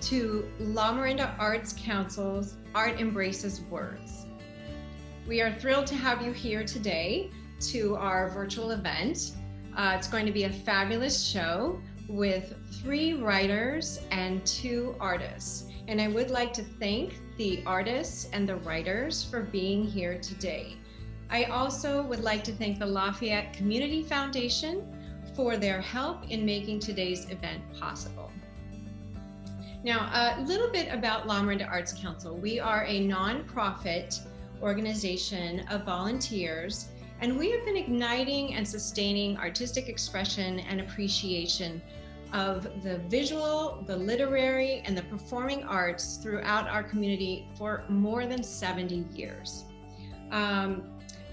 to La Miranda Arts Council's Art Embraces Words. We are thrilled to have you here today to our virtual event. It's going to be a fabulous show with 3 writers and 2 artists. And I would like to thank the artists and the writers for being here today. I also would like to thank the Lafayette Community Foundation for their help in making today's event possible. Now, a little bit about La Miranda Arts Council. We are a nonprofit organization of volunteers, and we have been igniting and sustaining artistic expression and appreciation of the visual, the literary, and the performing arts throughout our community for more than 70 years.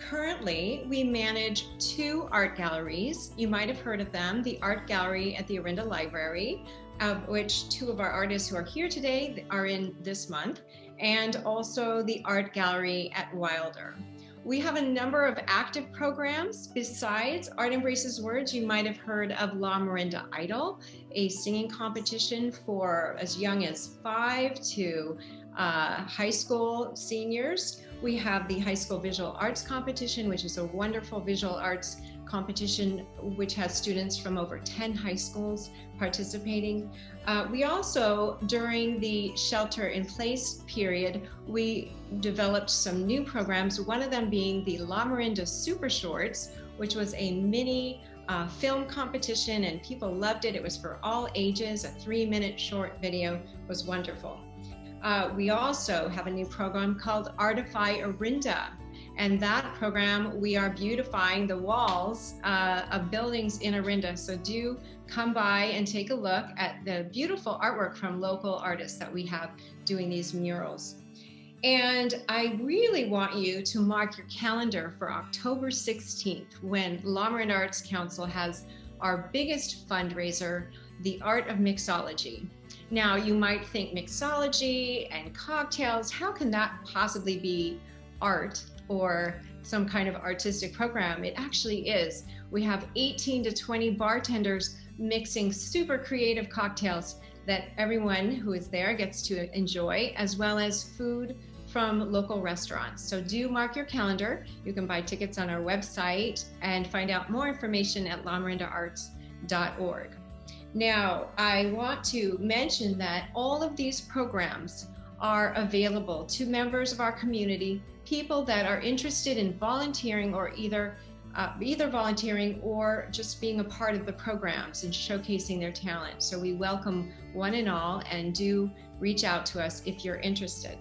Currently, we manage 2 art galleries. You might have heard of them, the Art Gallery at the Orinda Library, of which 2 of our artists who are here today are in this month, and also the Art Gallery at Wilder. We have a number of active programs besides Art Embraces Words. You might have heard of La Miranda Idol, a singing competition for as young as 5 to high school seniors. We have the High School Visual Arts Competition, which is a wonderful visual arts competition which has students from over 10 high schools participating. We also, during the shelter-in-place period, we developed some new programs, one of them being the La Miranda Super Shorts, which was a mini film competition, and people loved it. It was for all ages. A 3-minute short video was wonderful. We also have a new program called Artify Orinda. And that program, we are beautifying the walls of buildings in Orinda. So do come by and take a look at the beautiful artwork from local artists that we have doing these murals. And I really want you to mark your calendar for October 16th, when La Miranda Arts Council has our biggest fundraiser, the Art of Mixology. Now, you might think mixology and cocktails, how can that possibly be art or some kind of artistic program? It actually is. We have 18 to 20 bartenders mixing super creative cocktails that everyone who is there gets to enjoy, as well as food from local restaurants. So do mark your calendar. You can buy tickets on our website and find out more information at lamirandaarts.org. Now, I want to mention that all of these programs are available to members of our community, people that are interested in volunteering or either volunteering or just being a part of the programs and showcasing their talent. So we welcome one and all, and do reach out to us if you're interested.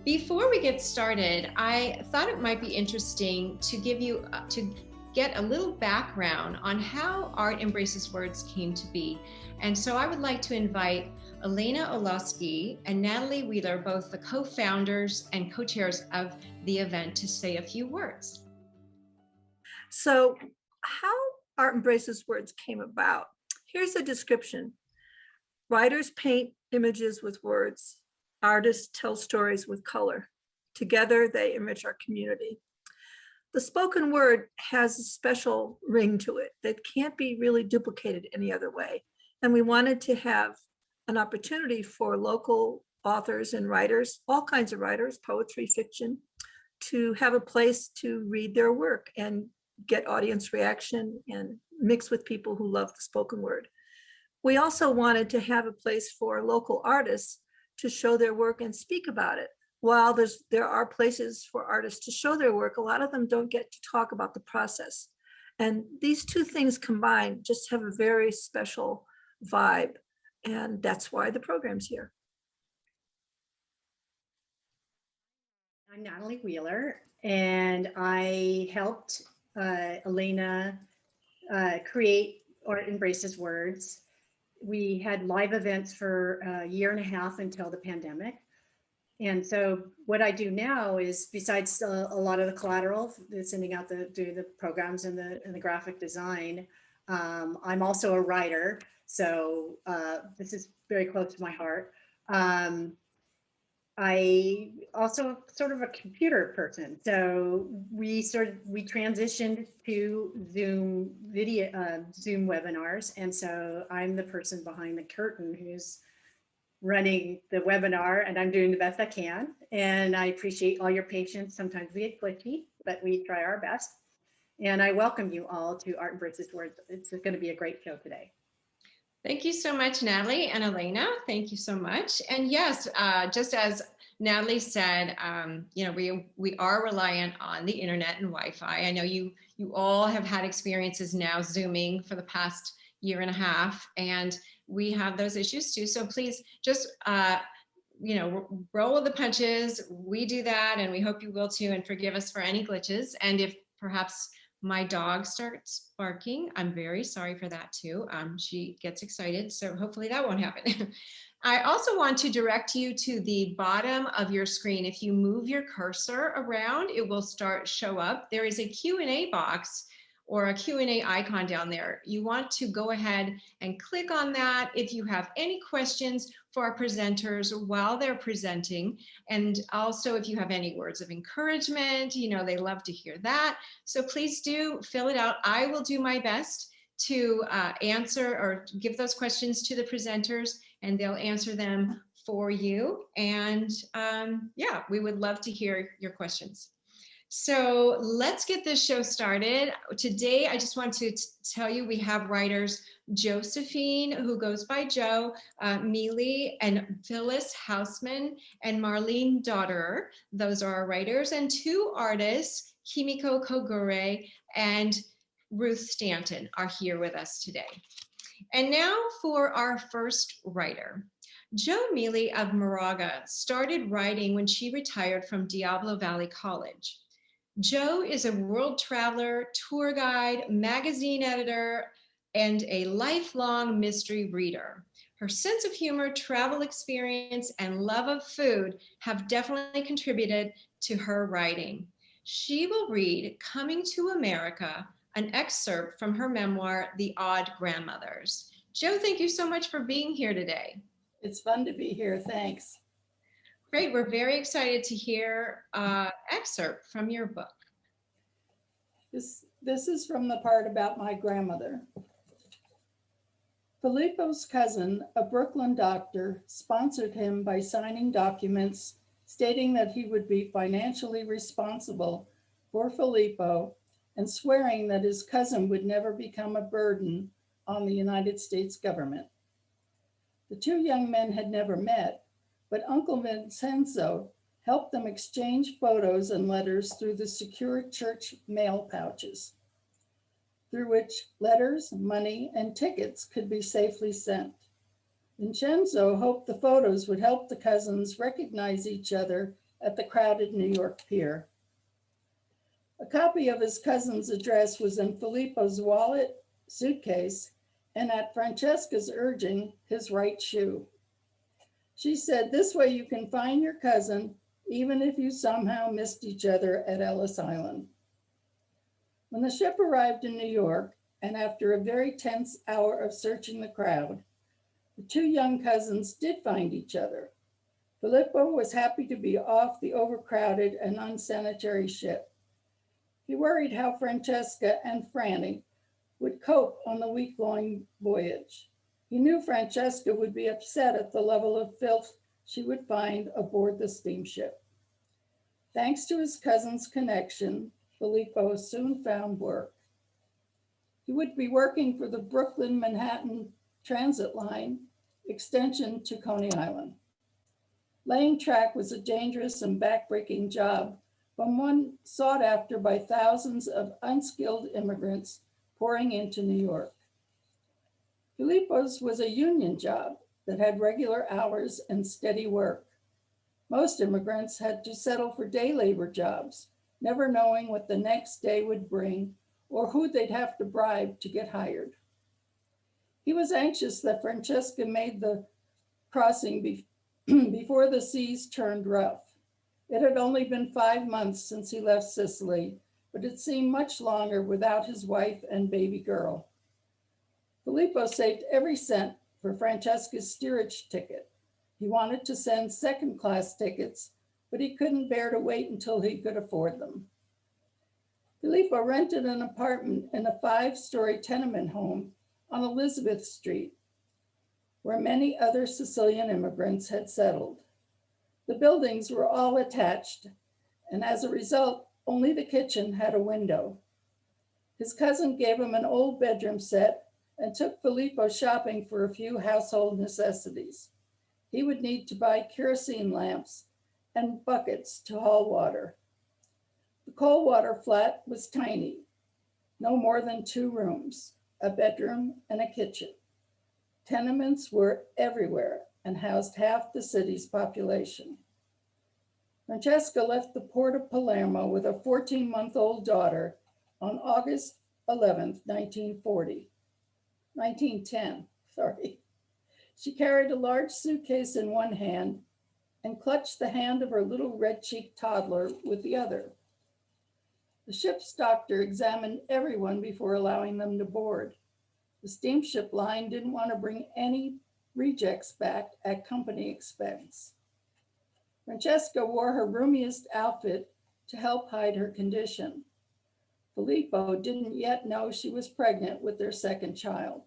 Before we get started, I thought it might be interesting to give you to get a little background on how Art Embraces Words came to be. And so I would like to invite Elena Olowski and Natalie Wheeler, both the co-founders and co-chairs of the event, to say a few words. So how Art Embraces Words came about. Here's a description. Writers paint images with words. Artists tell stories with color. Together, they enrich our community. The spoken word has a special ring to it that can't be really duplicated any other way. And we wanted to have an opportunity for local authors and writers, all kinds of writers, poetry, fiction, to have a place to read their work and get audience reaction and mix with people who love the spoken word. We also wanted to have a place for local artists to show their work and speak about it. While there are places for artists to show their work, a lot of them don't get to talk about the process. And these 2 things combined just have a very special vibe. And that's why the program's here. I'm Natalie Wheeler, and I helped Elena create Art Embraces Words. We had live events for a year and a half until the pandemic. And so what I do now is, besides a lot of the collateral, sending out doing the programs and the graphic design, I'm also a writer. So this is very close to my heart. I also sort of a computer person. So we transitioned to Zoom video, Zoom webinars. And so I'm the person behind the curtain who's running the webinar, and I'm doing the best I can. And I appreciate all your patience. Sometimes we get glitchy, but we try our best. And I welcome you all to Art Embraces Words. It's going to be a great show today. Thank you so much, Natalie and Elena. Thank you so much. And yes, just as Natalie said, you know, we are reliant on the internet and Wi-Fi. I know you all have had experiences now Zooming for the past year and a half, and we have those issues too. So please just you know, roll with the punches. We do that, and we hope you will too. And forgive us for any glitches. And if perhaps my dog starts barking, I'm very sorry for that too. She gets excited, so hopefully that won't happen. I also want to direct you to the bottom of your screen. If you move your cursor around, it will show up. There is a Q&A box or a Q&A icon down there. You want to go ahead and click on that if you have any questions for our presenters while they're presenting. And also if you have any words of encouragement, you know, they love to hear that. So please do fill it out. I will do my best to answer or give those questions to the presenters, and they'll answer them for you. And yeah, we would love to hear your questions. So let's get this show started. Today, I just want to tell you we have writers Josephine, who goes by Jo, Mealy, and Phyllis Hausman, and Marlene Daughter. Those are our writers, and two artists, Kimiko Kogure and Ruth Stanton, are here with us today. And now for our first writer. Jo Mealy of Moraga started writing when she retired from Diablo Valley College. Jo is a world traveler, tour guide, magazine editor, and a lifelong mystery reader. Her sense of humor, travel experience, and love of food have definitely contributed to her writing. She will read Coming to America, an excerpt from her memoir, The Odd Grandmothers. Jo, thank you so much for being here today. It's fun to be here. Thanks. Great. We're very excited to hear an excerpt from your book. This is from the part about my grandmother. Filippo's cousin, a Brooklyn doctor, sponsored him by signing documents stating that he would be financially responsible for Filippo and swearing that his cousin would never become a burden on the United States government. The two young men had never met, but Uncle Vincenzo helped them exchange photos and letters through the secure church mail pouches, through which letters, money, and tickets could be safely sent. Vincenzo hoped the photos would help the cousins recognize each other at the crowded New York pier. A copy of his cousin's address was in Filippo's wallet, suitcase, and at Francesca's urging, his right shoe. She said, "This way you can find your cousin, even if you somehow missed each other at Ellis Island." When the ship arrived in New York, and after a very tense hour of searching the crowd, the two young cousins did find each other. Filippo was happy to be off the overcrowded and unsanitary ship. He worried how Francesca and Franny would cope on the week-long voyage. He knew Francesca would be upset at the level of filth she would find aboard the steamship. Thanks to his cousin's connection, Filippo soon found work. He would be working for the Brooklyn-Manhattan Transit Line, extension to Coney Island. Laying track was a dangerous and backbreaking job, but one sought after by thousands of unskilled immigrants pouring into New York. Filippo's was a union job that had regular hours and steady work. Most immigrants had to settle for day labor jobs, never knowing what the next day would bring or who they'd have to bribe to get hired. He was anxious that Francesca made the crossing before the seas turned rough. It had only been 5 months since he left Sicily, but it seemed much longer without his wife and baby girl. Filippo saved every cent for Francesca's steerage ticket. He wanted to send second-class tickets, but he couldn't bear to wait until he could afford them. Filippo rented an apartment in a 5-story tenement home on Elizabeth Street. where many other Sicilian immigrants had settled. The buildings were all attached, and as a result, only the kitchen had a window. His cousin gave him an old bedroom set and took Filippo shopping for a few household necessities. He would need to buy kerosene lamps and buckets to haul water. The cold water flat was tiny, no more than 2 rooms, a bedroom and a kitchen. Tenements were everywhere and housed half the city's population. Francesca left the port of Palermo with a 14-month-old daughter on August 11th, 1910. She carried a large suitcase in one hand and clutched the hand of her little red-cheeked toddler with the other. The ship's doctor examined everyone before allowing them to board. The steamship line didn't want to bring any rejects back at company expense. Francesca wore her roomiest outfit to help hide her condition. Filippo didn't yet know she was pregnant with their second child.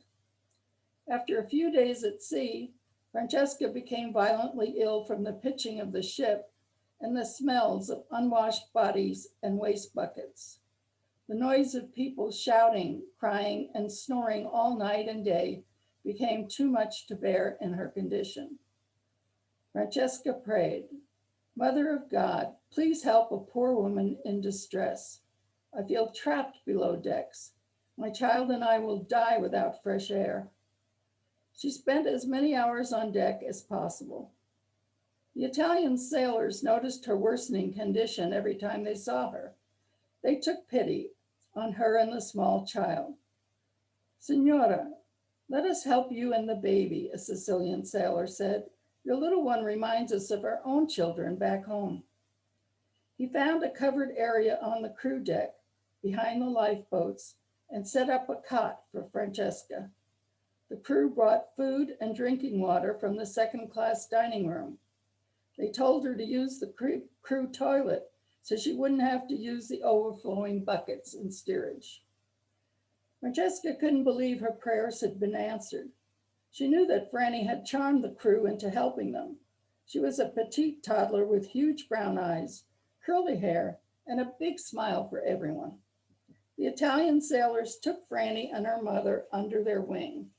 After a few days at sea, Francesca became violently ill from the pitching of the ship and the smells of unwashed bodies and waste buckets. The noise of people shouting, crying, and snoring all night and day became too much to bear in her condition. Francesca prayed, "Mother of God, please help a poor woman in distress. I feel trapped below decks. My child and I will die without fresh air." She spent as many hours on deck as possible. The Italian sailors noticed her worsening condition every time they saw her. They took pity on her and the small child. "Signora, let us help you and the baby," a Sicilian sailor said. "Your little one reminds us of our own children back home." He found a covered area on the crew deck behind the lifeboats and set up a cot for Francesca. The crew brought food and drinking water from the second-class dining room. They told her to use the crew toilet so she wouldn't have to use the overflowing buckets in steerage. Francesca couldn't believe her prayers had been answered. She knew that Franny had charmed the crew into helping them. She was a petite toddler with huge brown eyes, curly hair, and a big smile for everyone. The Italian sailors took Franny and her mother under their wing.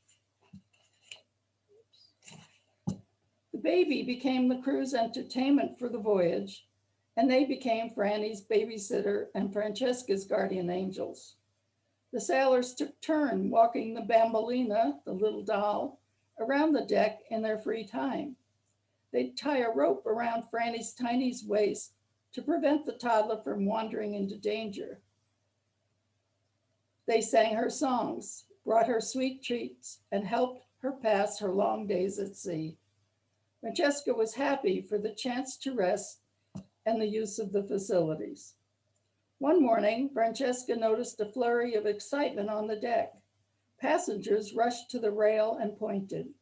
The baby became the crew's entertainment for the voyage, and they became Franny's babysitter and Francesca's guardian angels. The sailors took turn walking the Bambolina, the little doll, around the deck in their free time. They'd tie a rope around Franny's tiny waist to prevent the toddler from wandering into danger. They sang her songs, brought her sweet treats, and helped her pass her long days at sea. Francesca was happy for the chance to rest and the use of the facilities. One morning, Francesca noticed a flurry of excitement on the deck. Passengers rushed to the rail and pointed.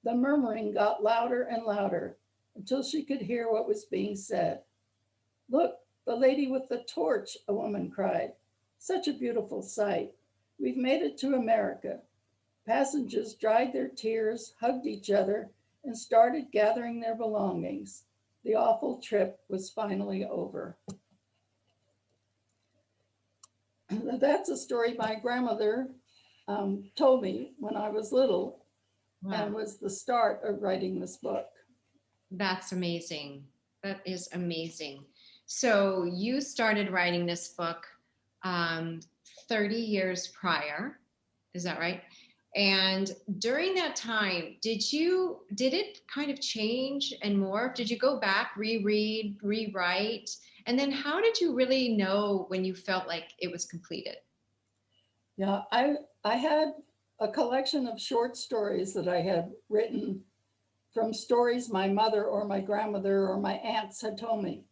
The murmuring got louder and louder until she could hear what was being said. "Look, the lady with the torch," a woman cried. "Such a beautiful sight. We've made it to America." Passengers dried their tears, hugged each other, and started gathering their belongings. The awful trip was finally over. That's a story my grandmother told me when I was little, and was the start of writing this book. That's amazing. That is amazing. So you started writing this book 30 years prior, is that right? And during that time, did it kind of change and morph? Did you go back, reread, rewrite? And then how did you really know when you felt like it was completed? Yeah, I had a collection of short stories that I had written from stories my mother or my grandmother or my aunts had told me.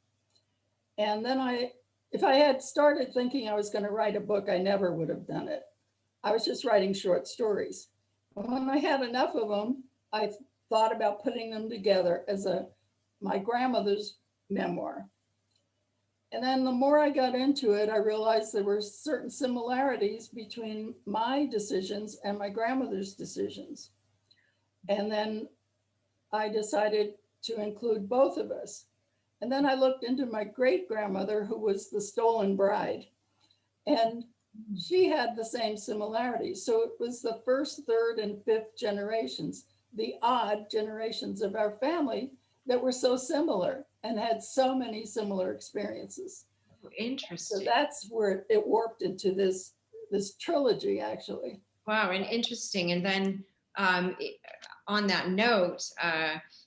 And then if I had started thinking I was going to write a book, I never would have done it. I was just writing short stories. But when I had enough of them, I thought about putting them together as my grandmother's memoir. And then the more I got into it, I realized there were certain similarities between my decisions and my grandmother's decisions. And then I decided to include both of us. And then I looked into my great grandmother, who was the stolen bride, and she had the same similarities. So it was the first, third, and fifth generations, the odd generations of our family, that were so similar and had so many similar experiences. So Interesting. that's where it warped into this trilogy, actually. Wow, and interesting. And then on that note,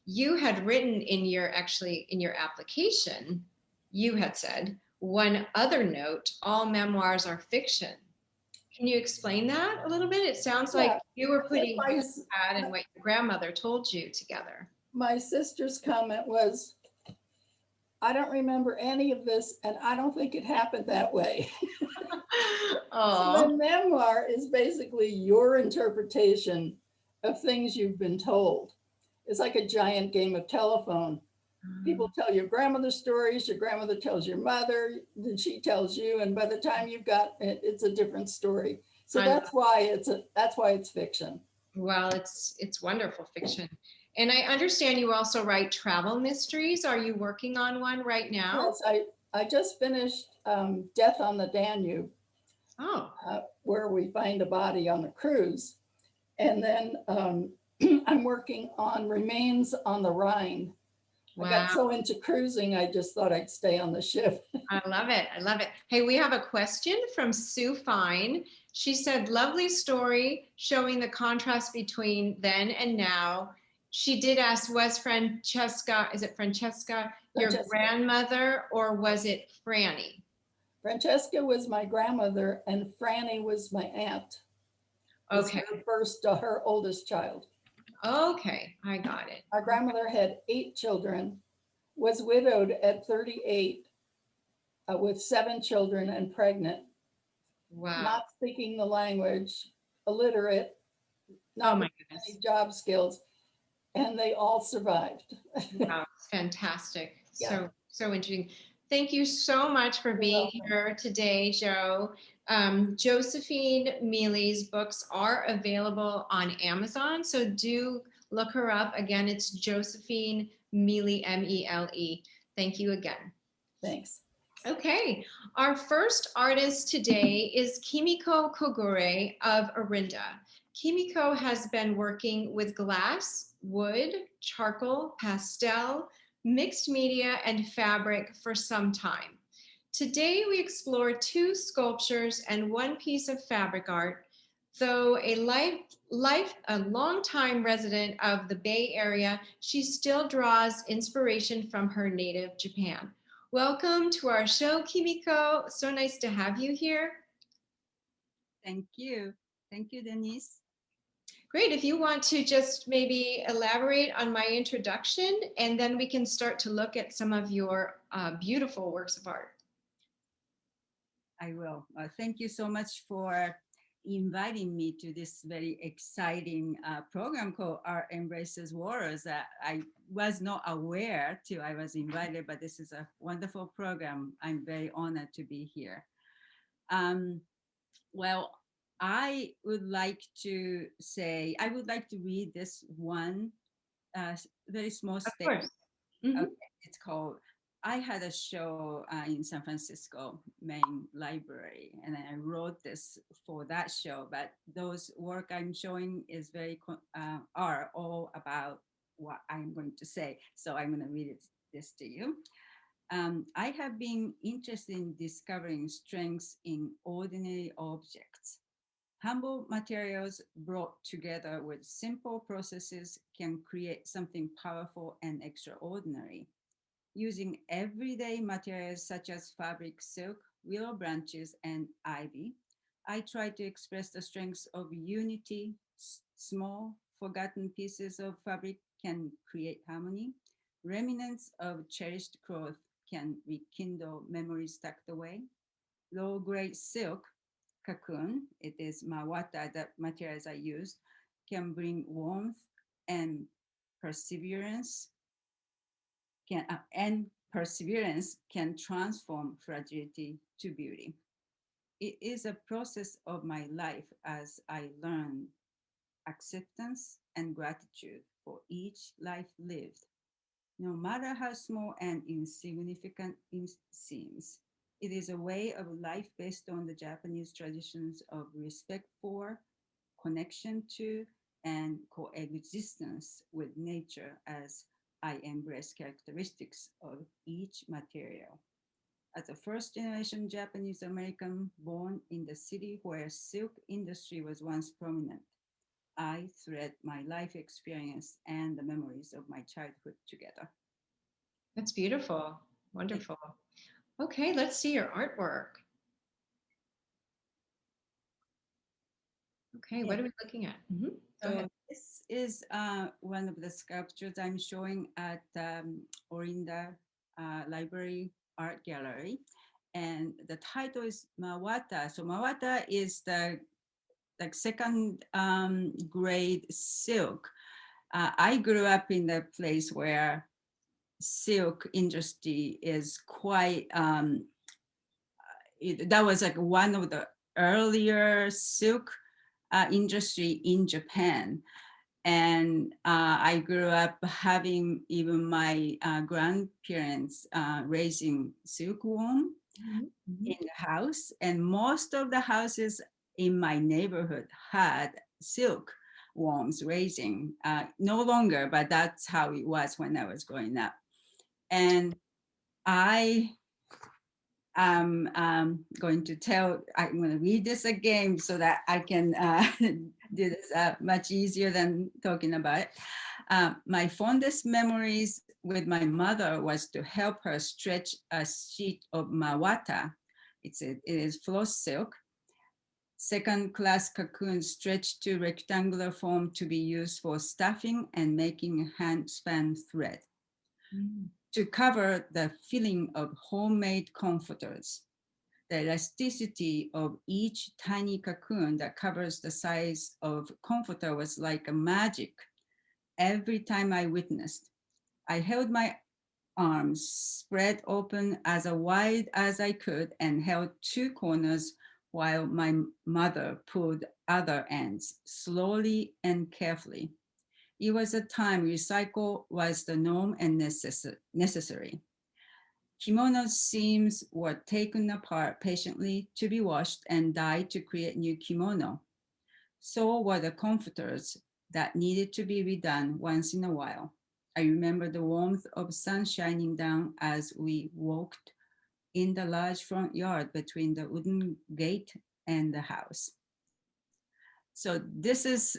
you had written in your application, you had said one other note, all memoirs are fiction. Can you explain that a little bit? It sounds like Yeah, you were putting my, what you had and what your grandmother told you together. my sister's comment was, I don't remember any of this, and I don't think it happened that way. So the Oh, memoir is basically your interpretation of things you've been told. It's like a giant game of telephone. People tell your grandmother stories, your grandmother tells your mother, then she tells you, and by the time you've got it, it's a different story. So I that's why it's fiction. well, it's wonderful fiction. And I understand you also write travel mysteries. Are you working on one right now? Yes, I just finished Death on the Danube, Oh, where we find a body on a cruise. And then I'm working on Remains on the Rhine. I got wow. so into cruising, I just thought I'd stay on the ship. I love it. I love it. Hey, we have a question from Sue Fine. She said, lovely story showing the contrast between then and now. She did ask, was Francesca, is it Francesca, your Francesca. grandmother, or was it Franny? Francesca was my grandmother, and Franny was my aunt. Was Okay. her oldest child. Okay. I got it. Our grandmother had 8 children, was widowed at 38, with 7 children and pregnant, Wow. not speaking the language, illiterate, Oh not my with goodness. any job skills, and they all survived. Wow. Fantastic. Yeah. So interesting. Thank you so much for being welcome. here today, Joe. Josephine Mealy's books are available on Amazon, so do look her up. Again, it's Josephine Mealy, Mele. Thank you again. Thanks. Okay, our first artist today is Kimiko Kogure of Orinda. Kimiko has been working with glass, wood, charcoal, pastel, mixed media, and fabric for some time. Today we explore 2 sculptures and 1 piece of fabric art. Though a longtime resident of the Bay Area, she still draws inspiration from her native Japan. Welcome to our show, Kimiko. So nice to have you here. Thank you. Thank you, Denise. Great. If you want to just maybe elaborate on my introduction, and then we can start to look at some of your beautiful works of art. I will. Thank you so much for inviting me to this very exciting program called Art Embraces Warriors. I was not aware till I was invited, but this is a wonderful program. I'm very honored to be here. Well, I would like to read this one very small statement. Mm-hmm. Okay, it's called, I had a show in San Francisco main library, and I wrote this for that show, but those work I'm showing is are all about what I'm going to say. So I'm going to read this to you. I have been interested in discovering strengths in ordinary objects. Humble materials brought together with simple processes can create something powerful and extraordinary. Using everyday materials such as fabric, silk, willow branches, and ivy, I try to express the strengths of unity. Small, forgotten pieces of fabric can create harmony. Remnants of cherished cloth can rekindle memories tucked away. Low-grade silk cocoon, it is mawata, the materials I used, can bring warmth and perseverance can transform fragility to beauty. It is a process of my life as I learn acceptance, and gratitude for each life lived, no matter how small and insignificant it seems. It is a way of life based on the Japanese traditions of respect for, connection to, and coexistence with nature as I embrace characteristics of each material. As a first generation Japanese American born in the city where silk industry was once prominent, I thread my life experience and the memories of my childhood together. That's beautiful. Wonderful. Okay, let's see your artwork. Okay, what Yeah. are we looking at? Go So ahead. this is one of the sculptures I'm showing at Orinda Library Art Gallery. And the title is Mawata. So Mawata is the like second grade silk. I grew up in the place where silk industry is quite, that was like one of the earlier silk industry in Japan. And I grew up having even my grandparents raising silkworm in the house, and most of the houses in my neighborhood had silkworms raising. No longer, but that's how it was when I was growing up. And I am going to I'm going to read this again so that I can do this much easier than talking about it. My fondest memories with my mother was to help her stretch a sheet of mawata. It is floss silk, second class cocoon stretched to rectangular form to be used for stuffing and making hand span thread to cover the feeling of homemade comforters. The elasticity of each tiny cocoon that covers the size of comforter was like a magic every time I witnessed. I held my arms spread open as wide as I could and held two corners while my mother pulled other ends slowly and carefully. It was a time recycle was the norm and necessary. Kimono seams were taken apart patiently to be washed and dyed to create new kimono. So were the comforters that needed to be redone once in a while. I remember the warmth of sun shining down as we walked in the large front yard between the wooden gate and the house. So this is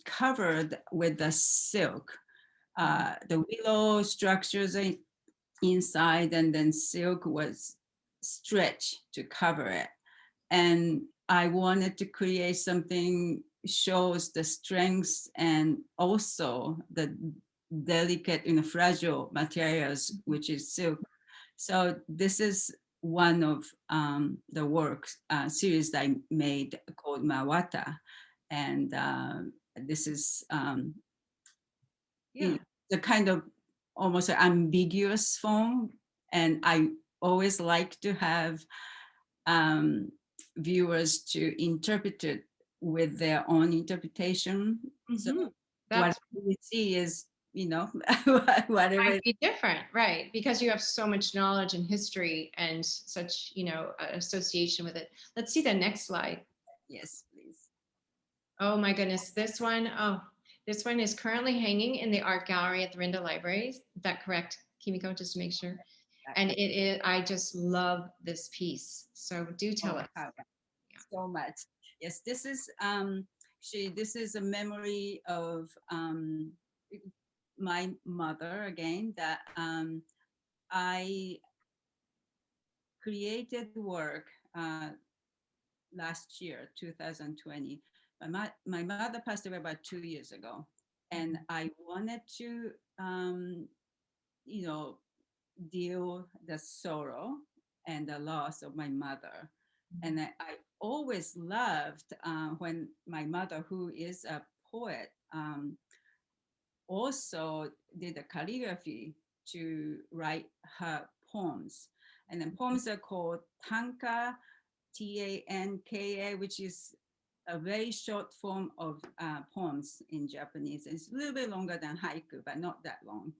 covered with the silk. The willow structures inside, and then silk was stretched to cover it. And I wanted to create something shows the strengths and also the delicate and fragile materials, which is silk. So this is one of the works series that I made called Mawata. And this is the kind of almost ambiguous form. And I always like to have viewers to interpret it with their own interpretation. So That's what we see is, whatever. might be different, right? Because you have so much knowledge and history and such, association with it. Let's see the next slide. Yes, please. Oh my goodness, this one, this one is currently hanging in the art gallery at the Rinda Library. Is that correct, Kimiko, just to make sure? And it is, I just love this piece. So do tell us. So much. Yes, this is this is a memory of my mother again, that I created work last year, 2020. My mother passed away about 2 years ago, and I wanted to, deal the sorrow and the loss of my mother. And I always loved when my mother, who is a poet, also did a calligraphy to write her poems. And the poems are called tanka, Tanka, which is a very short form of poems in Japanese. It's a little bit longer than haiku, but not that long.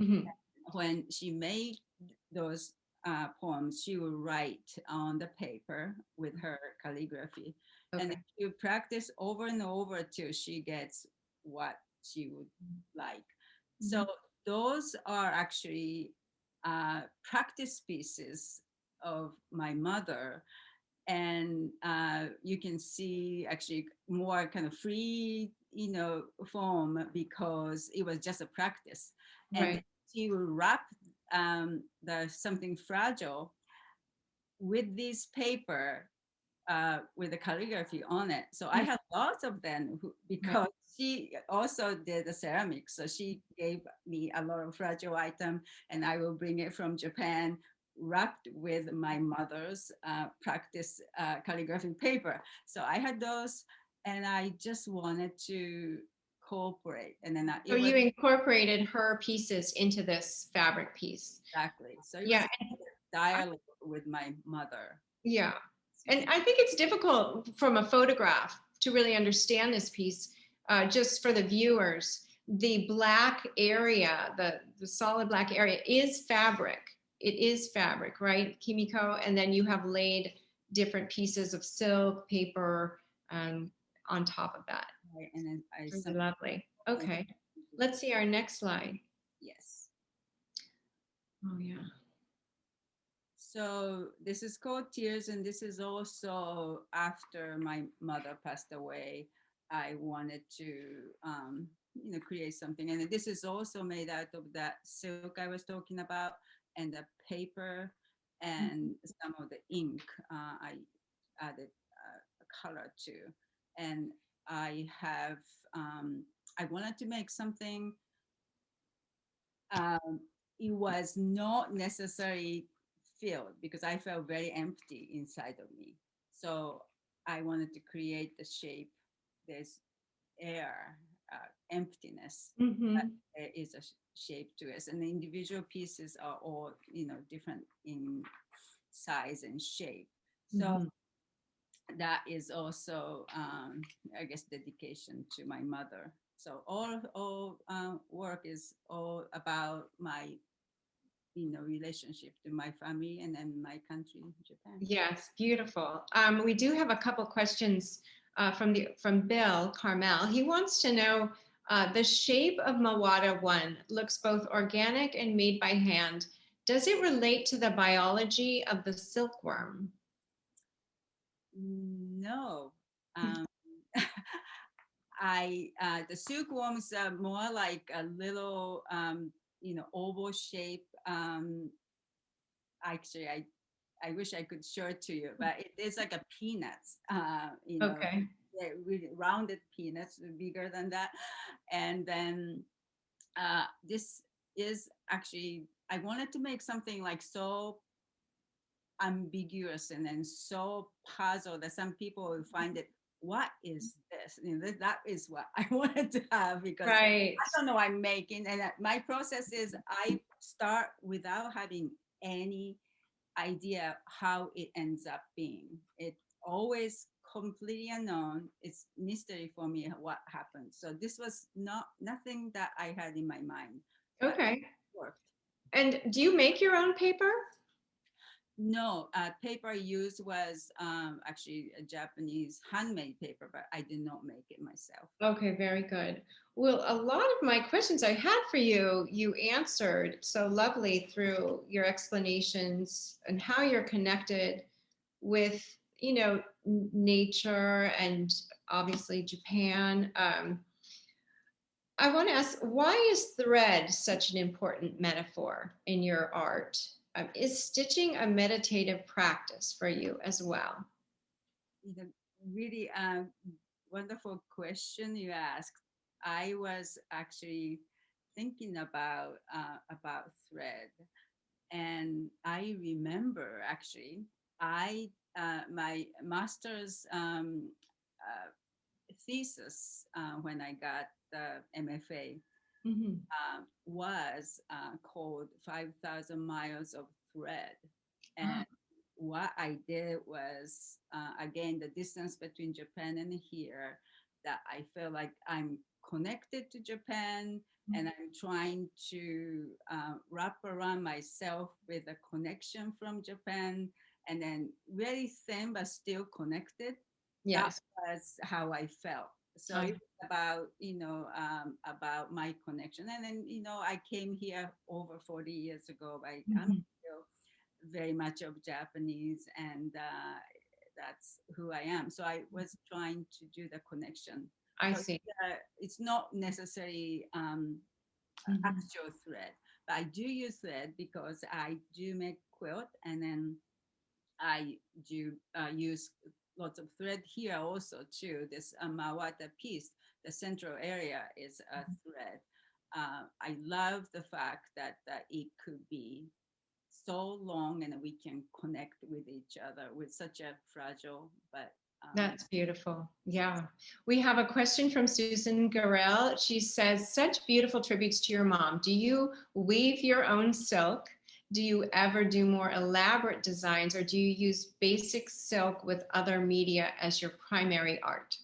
Mhm. When she made those poems, she would write on the paper with her calligraphy. And Okay. she would practice over and over till she gets what she would like. So those are actually practice pieces of my mother. And you can see actually more kind of free, form because it was just a practice. And Right. she will wrap the something fragile with this paper with the calligraphy on it. So I have lots of them because she also did the ceramics. So she gave me a lot of fragile item, and I will bring it from Japan wrapped with my mother's practice calligraphy paper. So I had those, and I just wanted to cooperate. And then So it was you incorporated her pieces into this fabric piece. exactly. So it was Yeah. a dialogue with my mother. Yeah. And I think it's difficult from a photograph to really understand this piece, just for the viewers. The black area, the solid black area is fabric. It is fabric, right, Kimiko? And then you have laid different pieces of silk, paper, on top of that. Right? And then I Really sent lovely. Okay. Let's see our next slide. yes. Oh, yeah. So this is called Tears, and this is also after my mother passed away. I wanted to, create something, and this is also made out of that silk I was talking about, and the paper, and some of the ink. I added a color to, and I have. I wanted to make something. Um, it was not necessarily filled because I felt very empty inside of me. So I wanted to create the shape. There's air, emptiness. But Mm-hmm. there is a shape to it, and the individual pieces are all different in size and shape. So that is also, I guess, dedication to my mother. So all work is all about my relationship to my family and then my country, Japan. Yes, beautiful. We do have a couple questions from Bill Carmel. He wants to know, the shape of Mawada 1 looks both organic and made by hand. Does it relate to the biology of the silkworm? No. Um, the silkworms are more like a little oval shape. Actually, I wish I could show it to you, but it is like a peanuts. Okay. They're really rounded peanuts, bigger than that. And then this is actually, I wanted to make something like so ambiguous and then so puzzled that some people will find it, what is this? That is what I wanted to have because Right. I don't know what I'm making. And my process is I start without having any idea how it ends up being. It always completely unknown. It's mystery for me what happened. So this was nothing that I had in my mind. Okay. It worked. And do you make your own paper? No, paper used was actually a Japanese handmade paper, but I did not make it myself. Okay, very good. Well, a lot of my questions I had for you, you answered so lovely through your explanations and how you're connected with, nature and obviously Japan. I want to ask, why is thread such an important metaphor in your art? Is stitching a meditative practice for you as well? Really wonderful question you asked. I was actually thinking about thread, and I remember actually my master's thesis when I got the MFA was called 5,000 Miles of Thread. And what I did was, again, the distance between Japan and here, that I feel like I'm connected to Japan, and I'm trying to wrap around myself with a connection from Japan, and then very thin but still connected. Yes. That was how I felt. So Ah. it was about, about my connection. And then, I came here over 40 years ago. I'm Mhm. still very much of Japanese, and that's who I am. So I was trying to do the connection. I So see. it's not necessarily Mhm. actual thread, but I do use thread because I do make quilt, and then I do use lots of thread here also too. This Mawata piece, the central area is a thread. I love the fact that it could be so long and we can connect with each other with such a fragile, but That's beautiful. Yeah. We have a question from Susan Garrell. She says, such beautiful tributes to your mom. Do you weave your own silk? Do you ever do more elaborate designs, or do you use basic silk with other media as your primary art?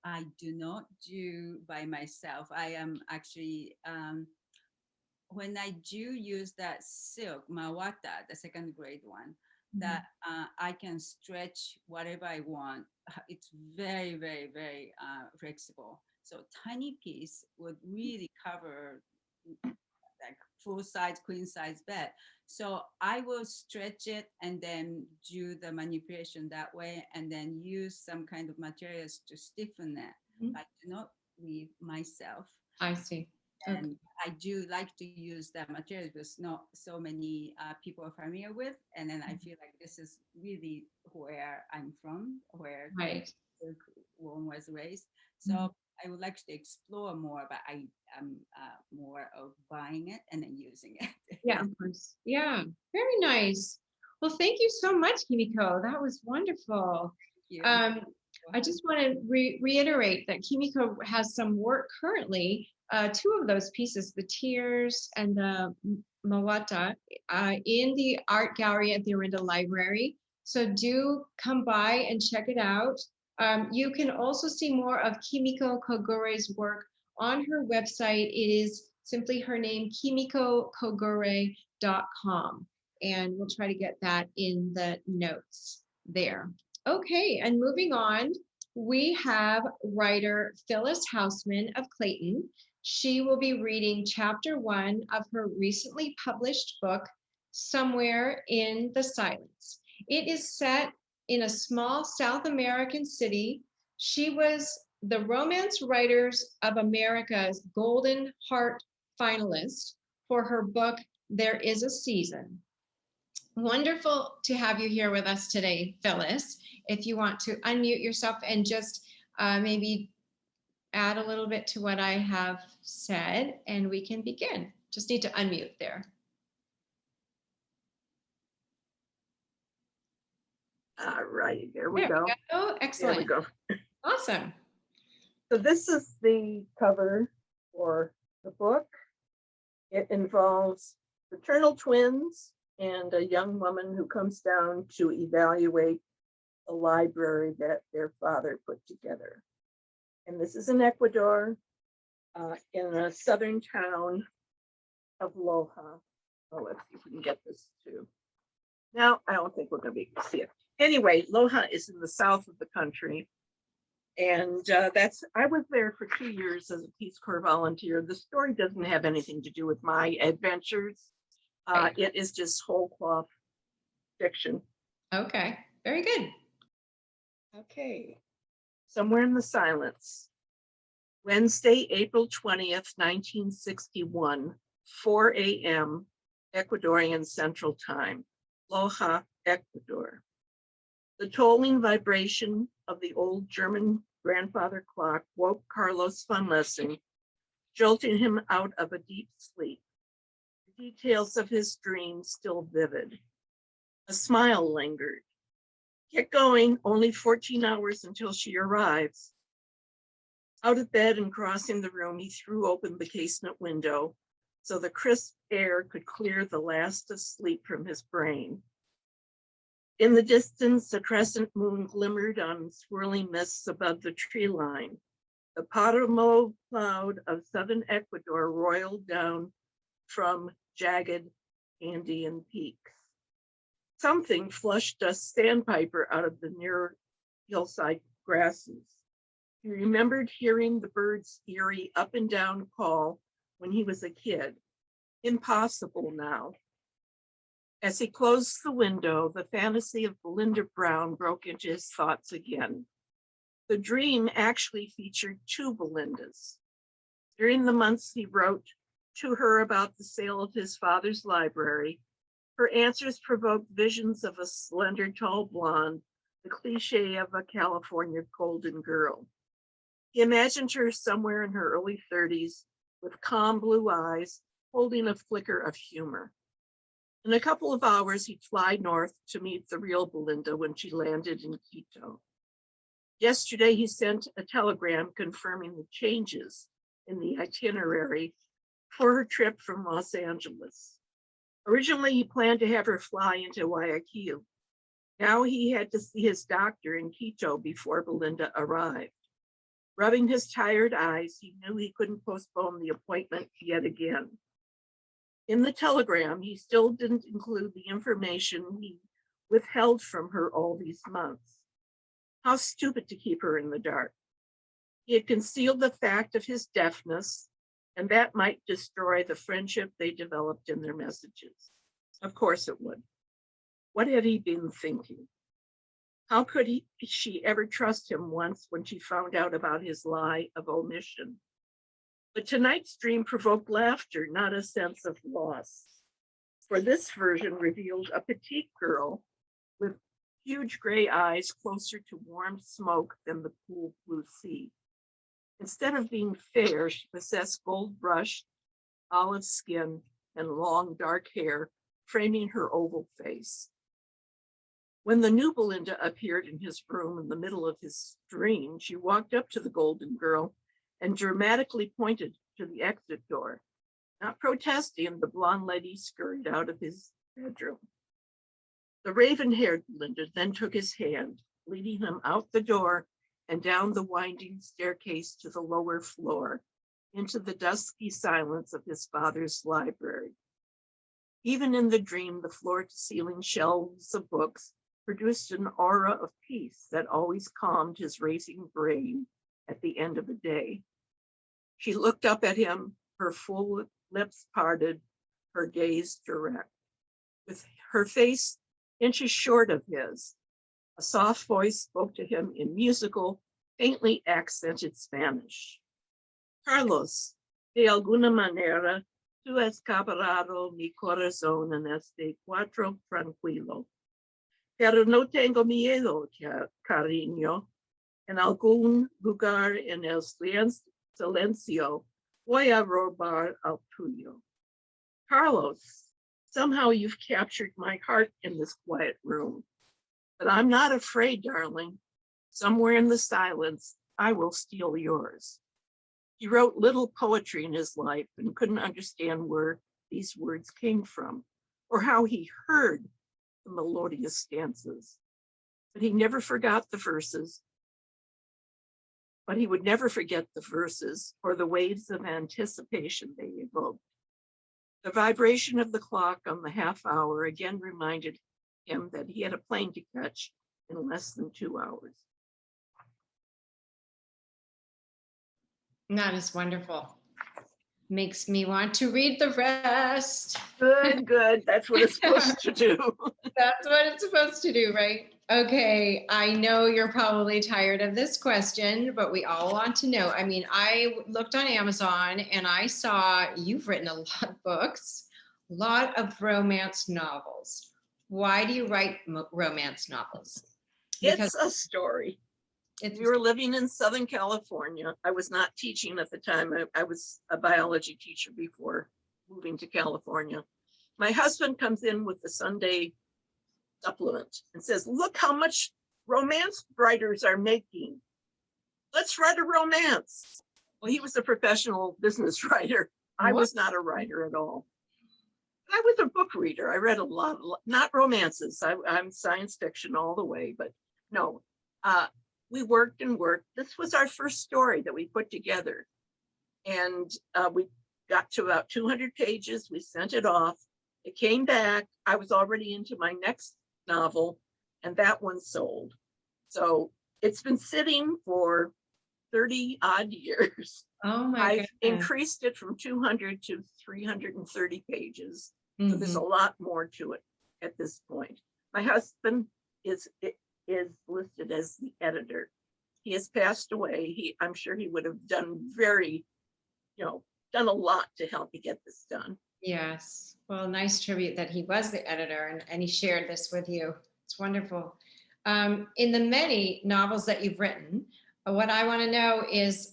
I do not do by myself. I am actually, when I do use that silk, Mawata, the second grade one, that I can stretch whatever I want. It's very, very, very flexible. So tiny piece would really cover like full size, queen size bed. So I will stretch it and then do the manipulation that way, and then use some kind of materials to stiffen it. Mhm. I do not weave myself. I see. Okay. And I do like to use that material because not so many people are familiar with. And then I feel like this is really where I'm from, where Right. one was raised. So I would like to explore more, but I am more of buying it and then using it. Yeah, of course. Yeah, very nice. Well, thank you so much, Kimiko. That was wonderful. You. I just want to reiterate that Kimiko has some work currently, two of those pieces, the Tears and the Mawata, in the art gallery at the Orinda Library. So do come by and check it out. You can also see more of Kimiko Kogure's work on her website. It is simply her name, kimikokogure.com. And we'll try to get that in the notes there. Okay, and moving on, we have writer Phyllis Hausman of Clayton. She will be reading chapter 1 of her recently published book, Somewhere in the Silence. It is set in a small South American city. She was the Romance Writers of America's Golden Heart finalist for her book, There Is a Season. Wonderful to have you here with us today, Phyllis. If you want to unmute yourself and just maybe add a little bit to what I have said, and we can begin. Just need to unmute there. All right, there we There go. we go. Oh, There we excellent. go. Awesome. So this is the cover for the book. It involves fraternal twins and a young woman who comes down to evaluate the library that their father put together. And this is in Ecuador, in a southern town of Loja. Oh, let's see if we can get this too. Now, I don't think we're going to be able to see it. Anyway, Loja is in the south of the country. And I was there for 2 years as a Peace Corps volunteer. The story doesn't have anything to do with my adventures. It is just whole cloth fiction. Okay, very good. Okay. Somewhere in the Silence. Wednesday, April 20th, 1961, 4 a.m. Ecuadorian Central Time, Loja, Ecuador. The tolling vibration of the old German grandfather clock woke Carlos von Lessing, jolting him out of a deep sleep. The details of his dream still vivid. A smile lingered. Get going, only 14 hours until she arrives. Out of bed and crossing the room, he threw open the casement window so the crisp air could clear the last of sleep from his brain. In the distance, a crescent moon glimmered on swirling mists above the tree line. The Paramo cloud of southern Ecuador roiled down from jagged Andean peaks. Something flushed a sandpiper out of the near hillside grasses. He remembered hearing the bird's eerie up and down call when he was a kid. Impossible now. As he closed the window, the fantasy of Belinda Brown broke into his thoughts again. The dream actually featured two Belindas. During the months he wrote to her about the sale of his father's library, her answers provoked visions of a slender, tall blonde, the cliche of a California golden girl. He imagined her somewhere in her early 30s with calm blue eyes, holding a flicker of humor. In a couple of hours, he'd fly north to meet the real Belinda when she landed in Quito. Yesterday, he sent a telegram confirming the changes in the itinerary for her trip from Los Angeles. Originally, he planned to have her fly into Guayaquil. Now he had to see his doctor in Quito before Belinda arrived. Rubbing his tired eyes, he knew he couldn't postpone the appointment yet again. In the telegram, he still didn't include the information he withheld from her all these months. How stupid to keep her in the dark. He had concealed the fact of his deafness, and that might destroy the friendship they developed in their messages. Of course it would. What had he been thinking? How could she ever trust him once when she found out about his lie of omission? But tonight's dream provoked laughter, not a sense of loss. For this version revealed a petite girl with huge gray eyes closer to warm smoke than the cool blue sea. Instead of being fair, she possessed gold-brushed, olive skin and long dark hair, framing her oval face. When the new Belinda appeared in his room in the middle of his dream, she walked up to the golden girl and dramatically pointed to the exit door. Not protesting, the blonde lady scurried out of his bedroom. The raven-haired Belinda then took his hand, leading him out the door and down the winding staircase to the lower floor, into the dusky silence of his father's library. Even in the dream, the floor-to-ceiling shelves of books produced an aura of peace that always calmed his racing brain at the end of the day. She looked up at him, her full lips parted, her gaze direct. With her face inches short of his, a soft voice spoke to him in musical, faintly accented Spanish. Carlos, de alguna manera, tú has caparado mi corazón en este cuarto tranquilo. Pero no tengo miedo, cariño. En algún lugar en el silencio, voy a robar al tuyo. Carlos, somehow you've captured my heart in this quiet room. But I'm not afraid, darling. Somewhere in the silence, I will steal yours. He wrote little poetry in his life and couldn't understand where these words came from or how he heard the melodious stanzas. But he never forgot the verses. But he would never forget the verses or the waves of anticipation they evoked. The vibration of the clock on the half hour again reminded him that he had a plane to catch in less than 2 hours. That is wonderful. Makes me want to read the rest. Good, good. That's what it's supposed to do. That's what it's supposed to do, right? Okay, I know you're probably tired of this question, but we all want to know. I mean, I looked on Amazon and I saw you've written a lot of books, a lot of romance novels. Why do you write romance novels? It's a story. We were living in Southern California. I was not teaching at the time. I was a biology teacher before moving to California. My husband comes in with the Sunday supplement and says, look how much romance writers are making. Let's write a romance. Well, he was a professional business writer. I was not a writer at all. I was a book reader. I read a lot, not romances. I'm science fiction all the way, but no. We worked and worked. This was our first story that we put together. And we got to about 200 pages. We sent it off. It came back. I was already into my next novel, and that one sold. So it's been sitting for 30 odd years. Oh my I've goodness. increased it from 200 to 330 pages. So there's a Mhm. lot more to it at this point. My husband is listed as the editor. He has passed away. I'm sure he would have done done a lot to help me get this done. Yes. Well, nice tribute that he was the editor and he shared this with you. It's wonderful. In the many novels that you've written, what I want to know is,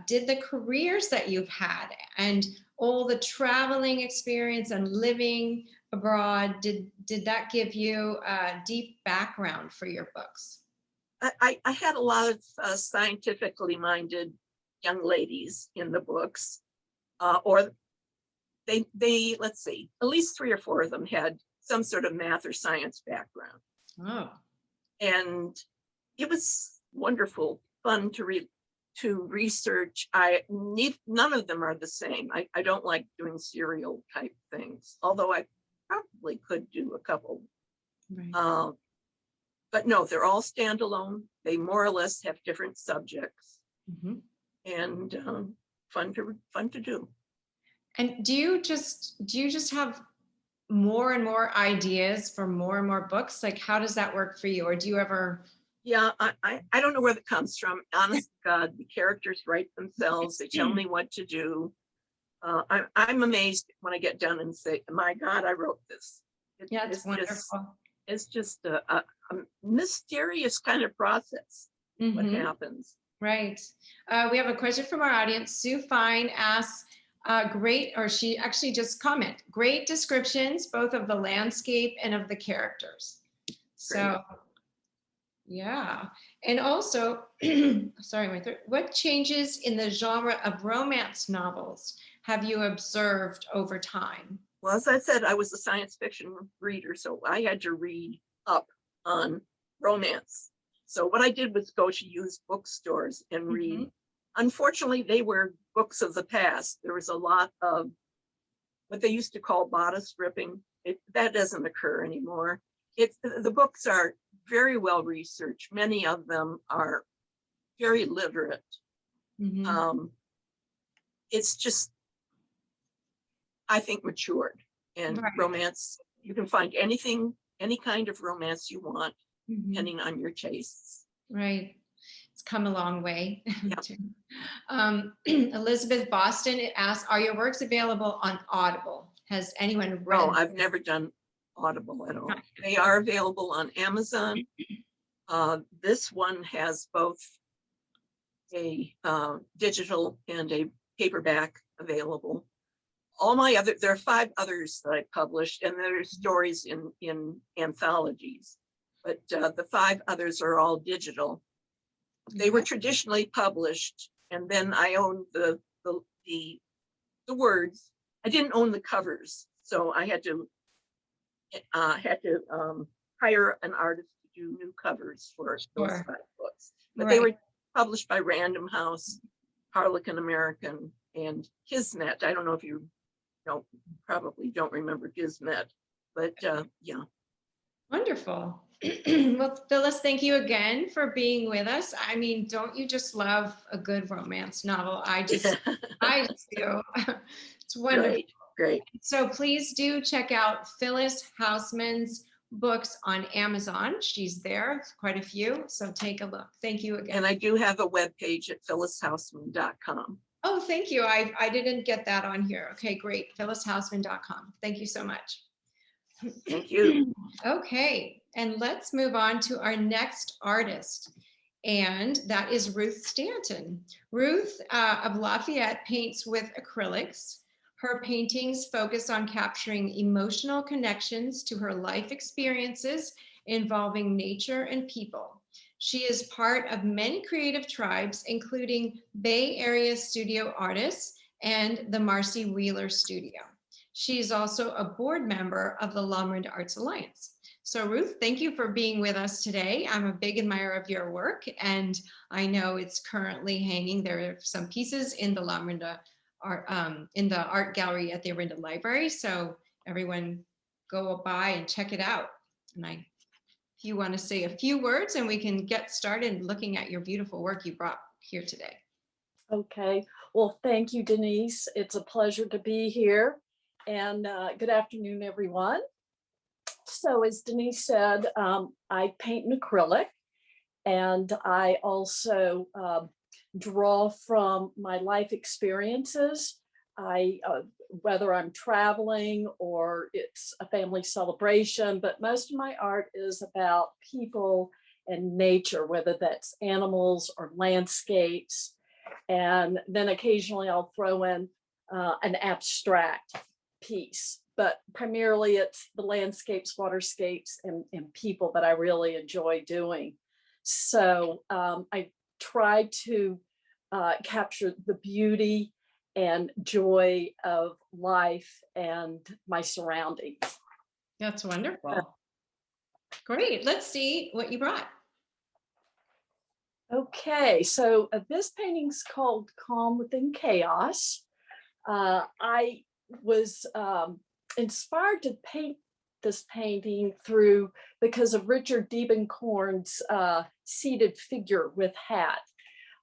did the careers that you've had and all the traveling experience and living abroad, did that give you a deep background for your books? I had a lot of scientifically minded young ladies in the books, or they let's see, at least 3 or 4 of them had some sort of math or science background, Oh, and it was wonderful, fun to research. None of them are the same. I don't like doing serial type things, although I probably could do a couple. right. But no, they're all standalone. They more or less have different subjects, Mhm. and fun to do. And do you just have more and more ideas for more and more books? Like, how does that work for you? Or do you ever? Yeah, I don't know where that comes from. Honest to God, the characters write themselves. They tell me what to do. I'm amazed when I get done and say, "My God, I wrote this." Yeah, it's wonderful. It's just a mysterious kind of process. What Mhm. happens? Right. We have a question from our audience. Sue Fine asks, she actually just comment, great descriptions, both of the landscape and of the characters. So, yeah. And also, sorry, my throat. What changes in the genre of romance novels have you observed over time? Well, as I said, I was a science fiction reader, so I had to read up on romance. So what I did was go to used bookstores and read. Mhm. Unfortunately, they were books of the past. There was a lot of what they used to call bodice ripping. That doesn't occur anymore. The books are very well researched. Many of them are very literate. Mhm. It's just, I think, matured. And Right. romance, you can find anything, any kind of romance you want, Mhm. depending on your tastes. Right. It's come a long way. Yeah. Elizabeth Boston asks, are your works available on Audible? Has anyone No, read? I've never done Audible at all. They are available on Amazon. This one has both a digital and a paperback available. There are 5 others that I published, and there are stories in anthologies, but the 5 others are all digital. They were Okay. traditionally published, and then I owned the words. I didn't own the covers, so I had to hire an artist to do new covers for those Sure. 5 books. But they Right. were published by Random House, Harlequin American, and Kismet. I don't know if you probably don't remember Kismet, but yeah. Wonderful. Well, Phyllis, thank you again for being with us. I mean, don't you just love a good romance novel? I just do. It's wonderful. Great. So please do check out Phyllis Hausman's books on Amazon. She's there, quite a few. So take a look. Thank you again. And I do have a webpage at phyllishausman.com. Oh, thank you. I didn't get that on here. Okay, great. phyllishausman.com. Thank you so much. Thank you. Okay, and let's move on to our next artist, and that is Ruth Stanton. Ruth of Lafayette paints with acrylics. Her paintings focus on capturing emotional connections to her life experiences involving nature and people. She is part of many creative tribes, including Bay Area studio artists and the Marcy Wheeler Studio. She's also a board member of the Lamorinda Arts Alliance. So Ruth, thank you for being with us today. I'm a big admirer of your work, and I know it's currently hanging. There are some pieces in the Lamorinda art, in the art gallery at the Orinda Library. So everyone go by and check it out. And if you want to say a few words, and we can get started looking at your beautiful work you brought here today. Okay, well, thank you, Denise. It's a pleasure to be here. And good afternoon, everyone. So as Denise said, I paint in acrylic, and I also draw from my life experiences. Whether I'm traveling or it's a family celebration, but most of my art is about people and nature, whether that's animals or landscapes. And then occasionally I'll throw in an abstract piece, but primarily it's the landscapes, waterscapes, and people that I really enjoy doing. So I try to capture the beauty and joy of life and my surroundings. That's wonderful. Great. Let's see what you brought. Okay, so this painting's called Calm Within Chaos. I was inspired to paint this painting because of Richard Diebenkorn's seated figure with hat.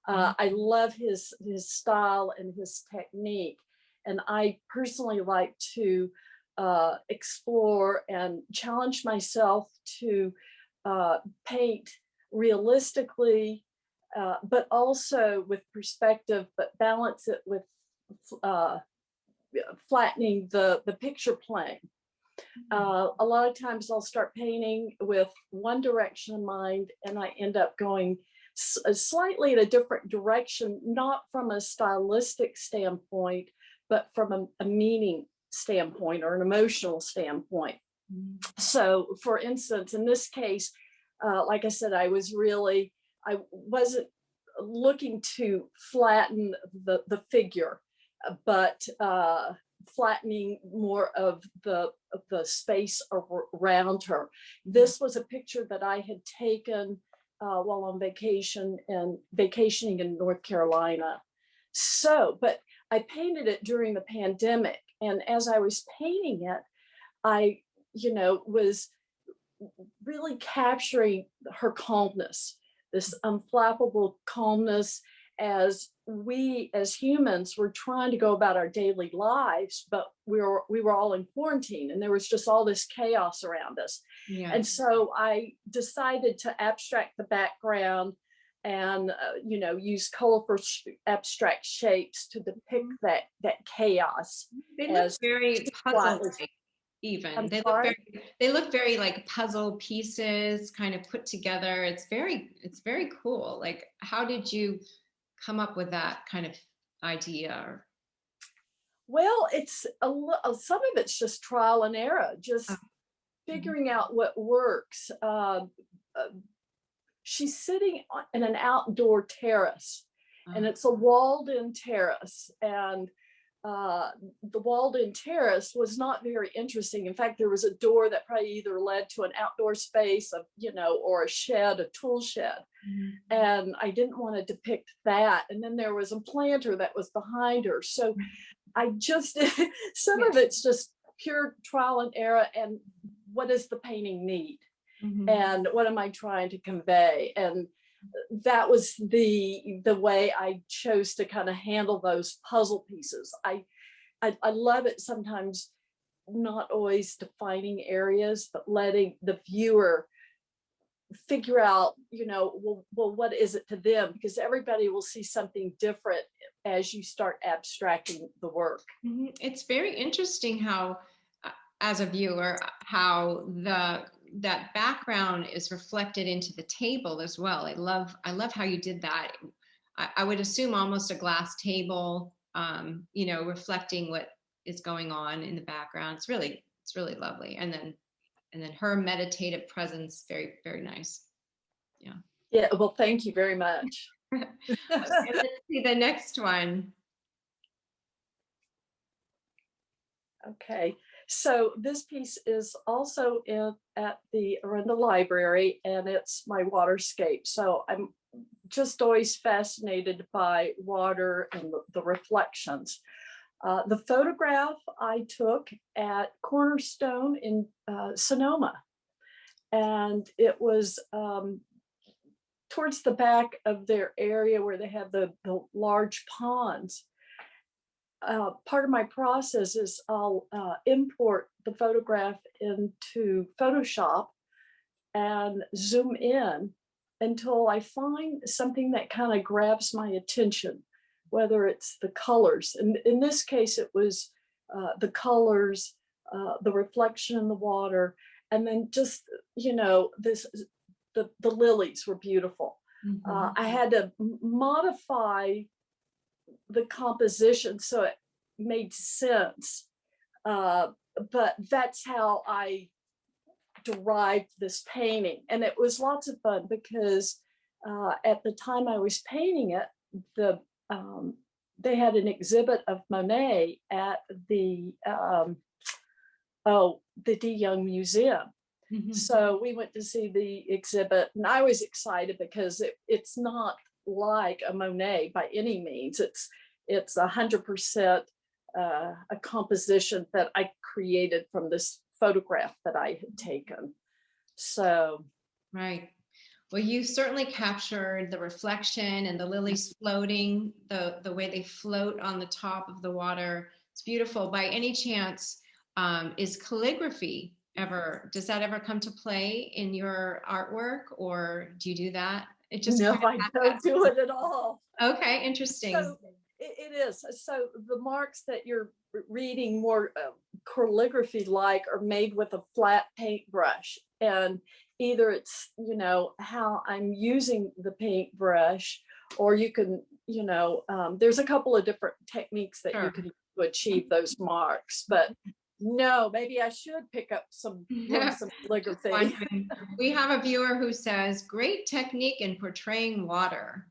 I love his style and his technique, and I personally like to explore and challenge myself to paint realistically, but also with perspective, but balance it with flattening the picture plane. A lot of times I'll start painting with one direction in mind, and I end up going slightly in a different direction, not from a stylistic standpoint, but from a meaning standpoint or an emotional standpoint. So for instance, in this case, like I said, I wasn't looking to flatten the figure, but flattening more of the space around her. This was a picture that I had taken while on vacationing in North Carolina. So, but I painted it during the pandemic, and as I was painting it, I, was really capturing her calmness, this unflappable calmness, as we as humans were trying to go about our daily lives, but we were all in quarantine, and there was just all this chaos around us. Yeah. And so I decided to abstract the background and use colorful abstract shapes to depict that chaos. They look very puzzle even. They look very like puzzle pieces kind of put together. It's very cool. Like, how did you come up with that kind of idea? Well, it's some of it's just trial and error, just figuring out what works. She's sitting in an outdoor terrace, and it's a walled-in terrace, and the walled-in terrace was not very interesting. In fact, there was a door that probably either led to an outdoor space or a shed, a tool shed. And I didn't want to depict that. And then there was a planter that was behind her. So I just, some of it's just pure trial and error. And what does the painting need? And what am I trying to convey? And that was the way I chose to kind of handle those puzzle pieces. I love it sometimes, not always defining areas, but letting the viewer figure out, what is it to them? Because everybody will see something different as you start abstracting the work. It's very interesting how, as a viewer, how that background is reflected into the table as well. I love how you did that. I would assume almost a glass table, reflecting what is going on in the background. It's really lovely. And then her meditative presence, very, very nice. Yeah, well, thank you very much. Okay, let's see the next one. Okay, so this piece is also at the Arundel Library, and it's my waterscape. So I'm just always fascinated by water and the reflections. The photograph I took at Cornerstone in Sonoma, and it was towards the back of their area where they have the large ponds. Part of my process is I'll import the photograph into Photoshop and zoom in until I find something that kind of grabs my attention, whether it's the colors. And in this case, it was the colors, the reflection in the water, and then just, the lilies were beautiful. I had to modify the composition so it made sense. But that's how I derived this painting. And it was lots of fun because at the time I was painting it, they had an exhibit of Monet at the De Young Museum. So we went to see the exhibit, and I was excited because it's not like a Monet by any means. It's 100% a composition that I created from this photograph that I had taken. So, right. Well, you certainly captured the reflection and the lilies floating, the way they float on the top of the water. It's beautiful. By any chance, is calligraphy does that ever come to play in your artwork, or do you do that? It just no, I don't do it at all. Okay, interesting. So it is. So the marks that you're reading more calligraphy-like are made with a flat paintbrush, and either it's how I'm using the paintbrush, or you can there's a couple of different techniques that you can achieve those marks. But no, maybe I should pick up some calligraphy. We have a viewer who says, great technique in portraying water.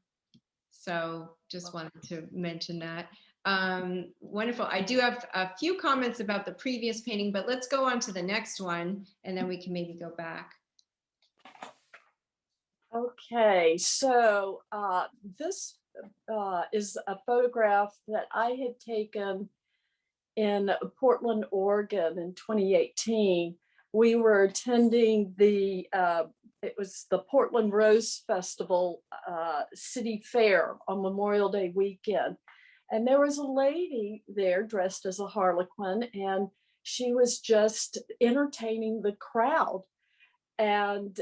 So just wanted to mention that. Wonderful. I do have a few comments about the previous painting, but let's go on to the next one, and then we can maybe go back. Okay, so this is a photograph that I had taken in Portland, Oregon in 2018. We were attending it was the Portland Rose Festival City Fair on Memorial Day weekend. And there was a lady there dressed as a harlequin, and she was just entertaining the crowd, and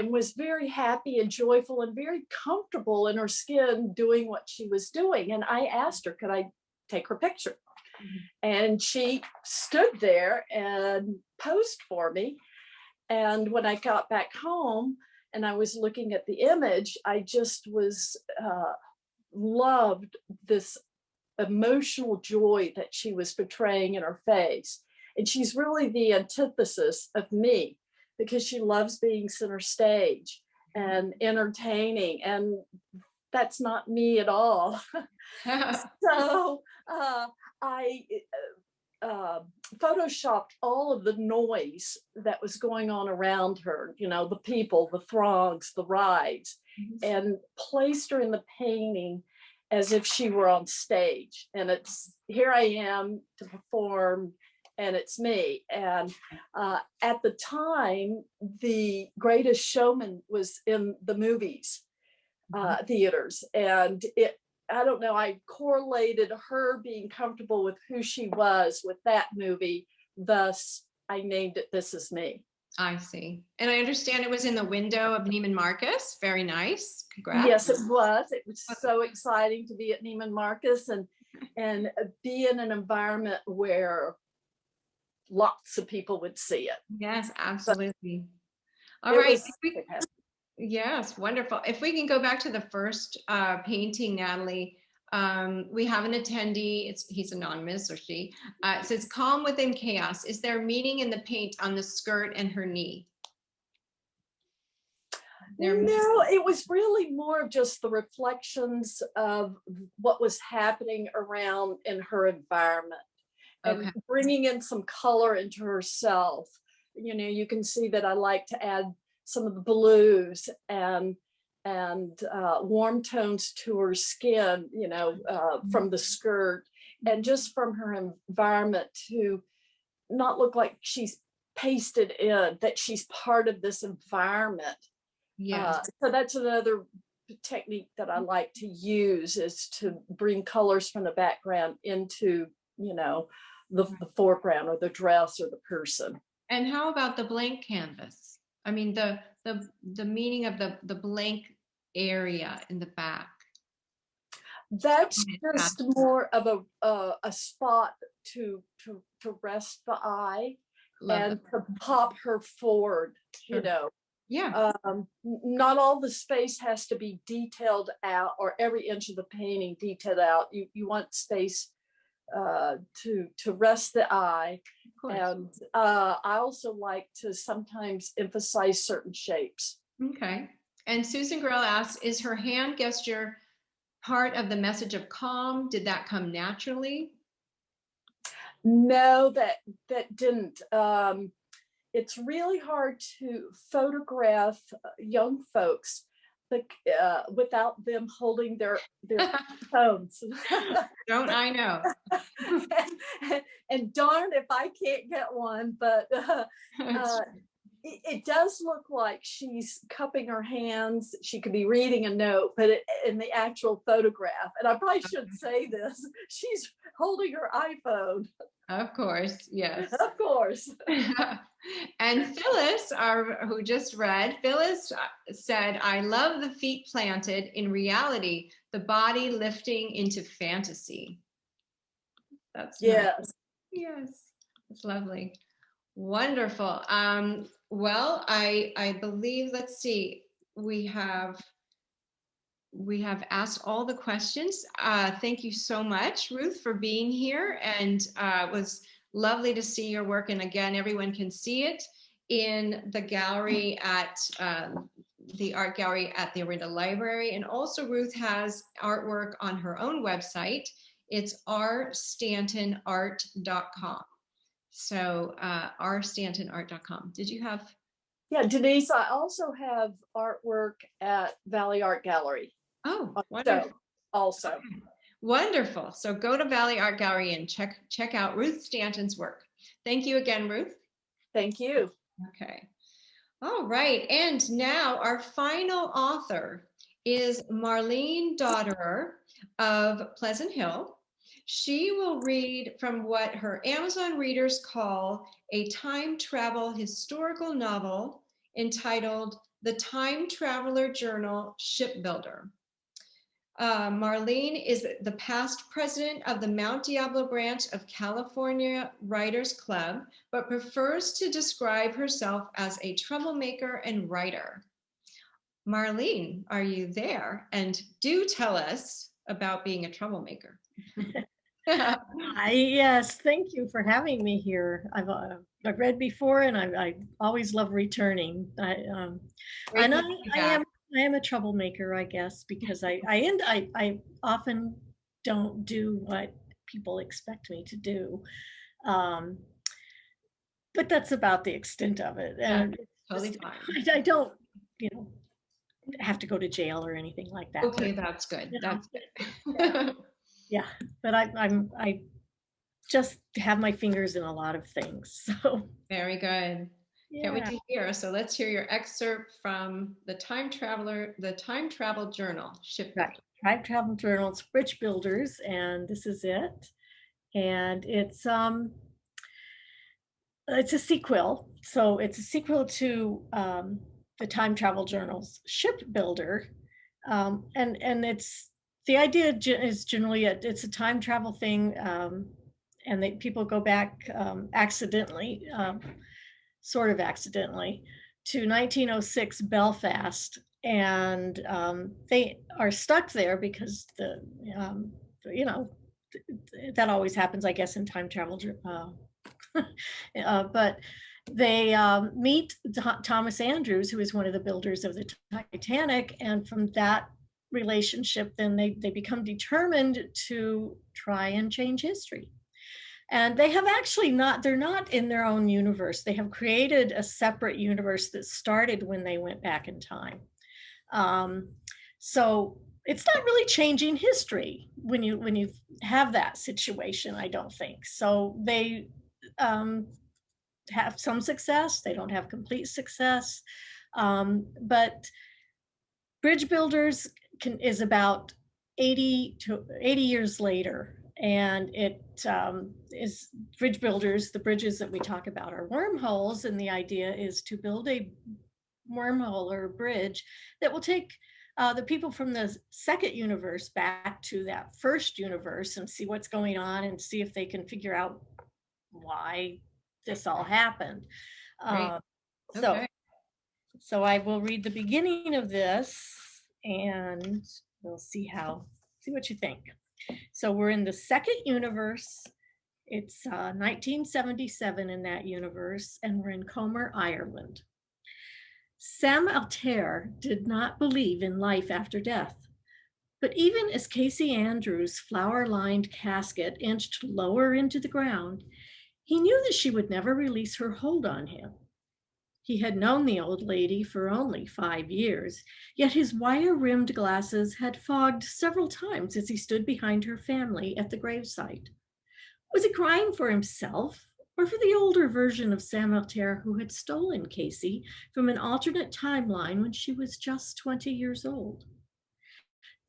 was very happy and joyful and very comfortable in her skin doing what she was doing. And I asked her, could I take her picture? And she stood there and posed for me. And when I got back home and I was looking at the image, I just was loved this emotional joy that she was portraying in her face. And she's really the antithesis of me, because she loves being center stage and entertaining, and that's not me at all. So I photoshopped all of the noise that was going on around her, the people, the throngs, the rides, and placed her in the painting as if she were on stage. And here I am to perform, and it's me. And at the time, The Greatest Showman was in the movies, theaters, and I don't know, I correlated her being comfortable with who she was with that movie. Thus, I named it This Is Me. I see. And I understand it was in the window of Neiman Marcus. Very nice. Congrats. Yes, it was. It was so exciting to be at Neiman Marcus and be in an environment where lots of people would see it. Yes, absolutely. All right. Yes, wonderful. If we can go back to the first painting, Natalie, we have an attendee. He's anonymous, or she. It says, calm within chaos. Is there meaning in the paint on the skirt and her knee? No, it was really more of just the reflections of what was happening around in her environment. and Okay. bringing in some color into herself. You know, you can see that I like to add some of the blues and warm tones to her skin, you know, from the skirt and just from her environment to not look like she's pasted in, that she's part of this environment. Yes. So that's another technique that I like to use, is to bring colors from the background into, you know, the foreground or the dress or the person. And how about the blank canvas? I mean, the meaning of the blank area in the back. That's Okay, just more of a spot to rest the eye Love and that. to pop her forward, you Sure. know. Yeah. Not all the space has to be detailed out, or every inch of the painting detailed out. You want space to rest the eye. Of course. And I also like to sometimes emphasize certain shapes. Okay. And Susan Grell asks, is her hand gesture part of the message of calm? Did that come naturally? No, that didn't. It's really hard to photograph young folks without them holding their phones. Don't I know? And darn if I can't get one, but it does look like she's cupping her hands. She could be reading a note, but in the actual photograph, and I probably shouldn't say this, she's holding her iPhone. Of course, yes. Of course. And Phyllis, who just read, Phyllis said, I love the feet planted in reality, the body lifting into fantasy. That's nice. Yes. Yes, it's lovely. Wonderful. Well, I believe, let's see, we have asked all the questions. Thank you so much, Ruth, for being here. And it was lovely to see your work. And again, everyone can see it in the gallery at the art gallery at the Orinda Library. And also Ruth has artwork on her own website. It's rstantonart.com. So rstantonart.com. Did you have? Yeah, Denise, I also have artwork at Valley Art Gallery. Oh, wonderful. Also. Okay. Wonderful. So go to Valley Art Gallery and check out Ruth Stanton's work. Thank you again, Ruth. Thank you. Okay. All right. And now our final author is Marlene Dotterer of Pleasant Hill. She will read from what her Amazon readers call a time travel historical novel entitled The Time Traveler Journal Shipbuilder. Marlene is the past president of the Mount Diablo branch of California Writers Club, but prefers to describe herself as a troublemaker and writer. Marlene, are you there? And do tell us about being a troublemaker. Yes, thank you for having me here. I've read before, and I always love returning. I am a troublemaker, I guess, because I often don't do what people expect me to do, but that's about the extent of it. And totally fine. I don't, have to go to jail or anything like that. Okay, that's good. That's good. Yeah, but I just have my fingers in a lot of things. So very good. Yeah. Can't wait to hear. So let's hear your excerpt from the Time Travel Journal. Right. Time Travel Journal. It's Bridge Builders, and this is it. And it's a sequel. So it's a sequel to the Time Travel Journal's Shipbuilder, and it's. The idea is generally it's a time travel thing, and people go back accidentally, sort of accidentally, to 1906 Belfast, and they are stuck there because that always happens, I guess, in time travel. But they meet Thomas Andrews, who is one of the builders of the Titanic, and from that relationship, then they become determined to try and change history. And they have actually they're not in their own universe. They have created a separate universe that started when they went back in time. So it's not really changing history when you have that situation, I don't think. So they have some success, they don't have complete success. But Bridge Builders is about 80 years later. And it is Bridge Builders, the bridges that we talk about are wormholes. And the idea is to build a wormhole or a bridge that will take the people from the second universe back to that first universe and see what's going on and see if they can figure out why this all happened. Great. So, Okay. so I will read the beginning of this and we'll see what you think. So we're in the second universe. It's 1977 in that universe, and we're in Comer, Ireland. Sam Altair did not believe in life after death, but even as Casey Andrews' flower-lined casket inched lower into the ground, he knew that she would never release her hold on him. He had known the old lady for only 5 years, yet his wire-rimmed glasses had fogged several times as he stood behind her family at the gravesite. Was he crying for himself or for the older version of Sam Altair who had stolen Casey from an alternate timeline when she was just 20 years old?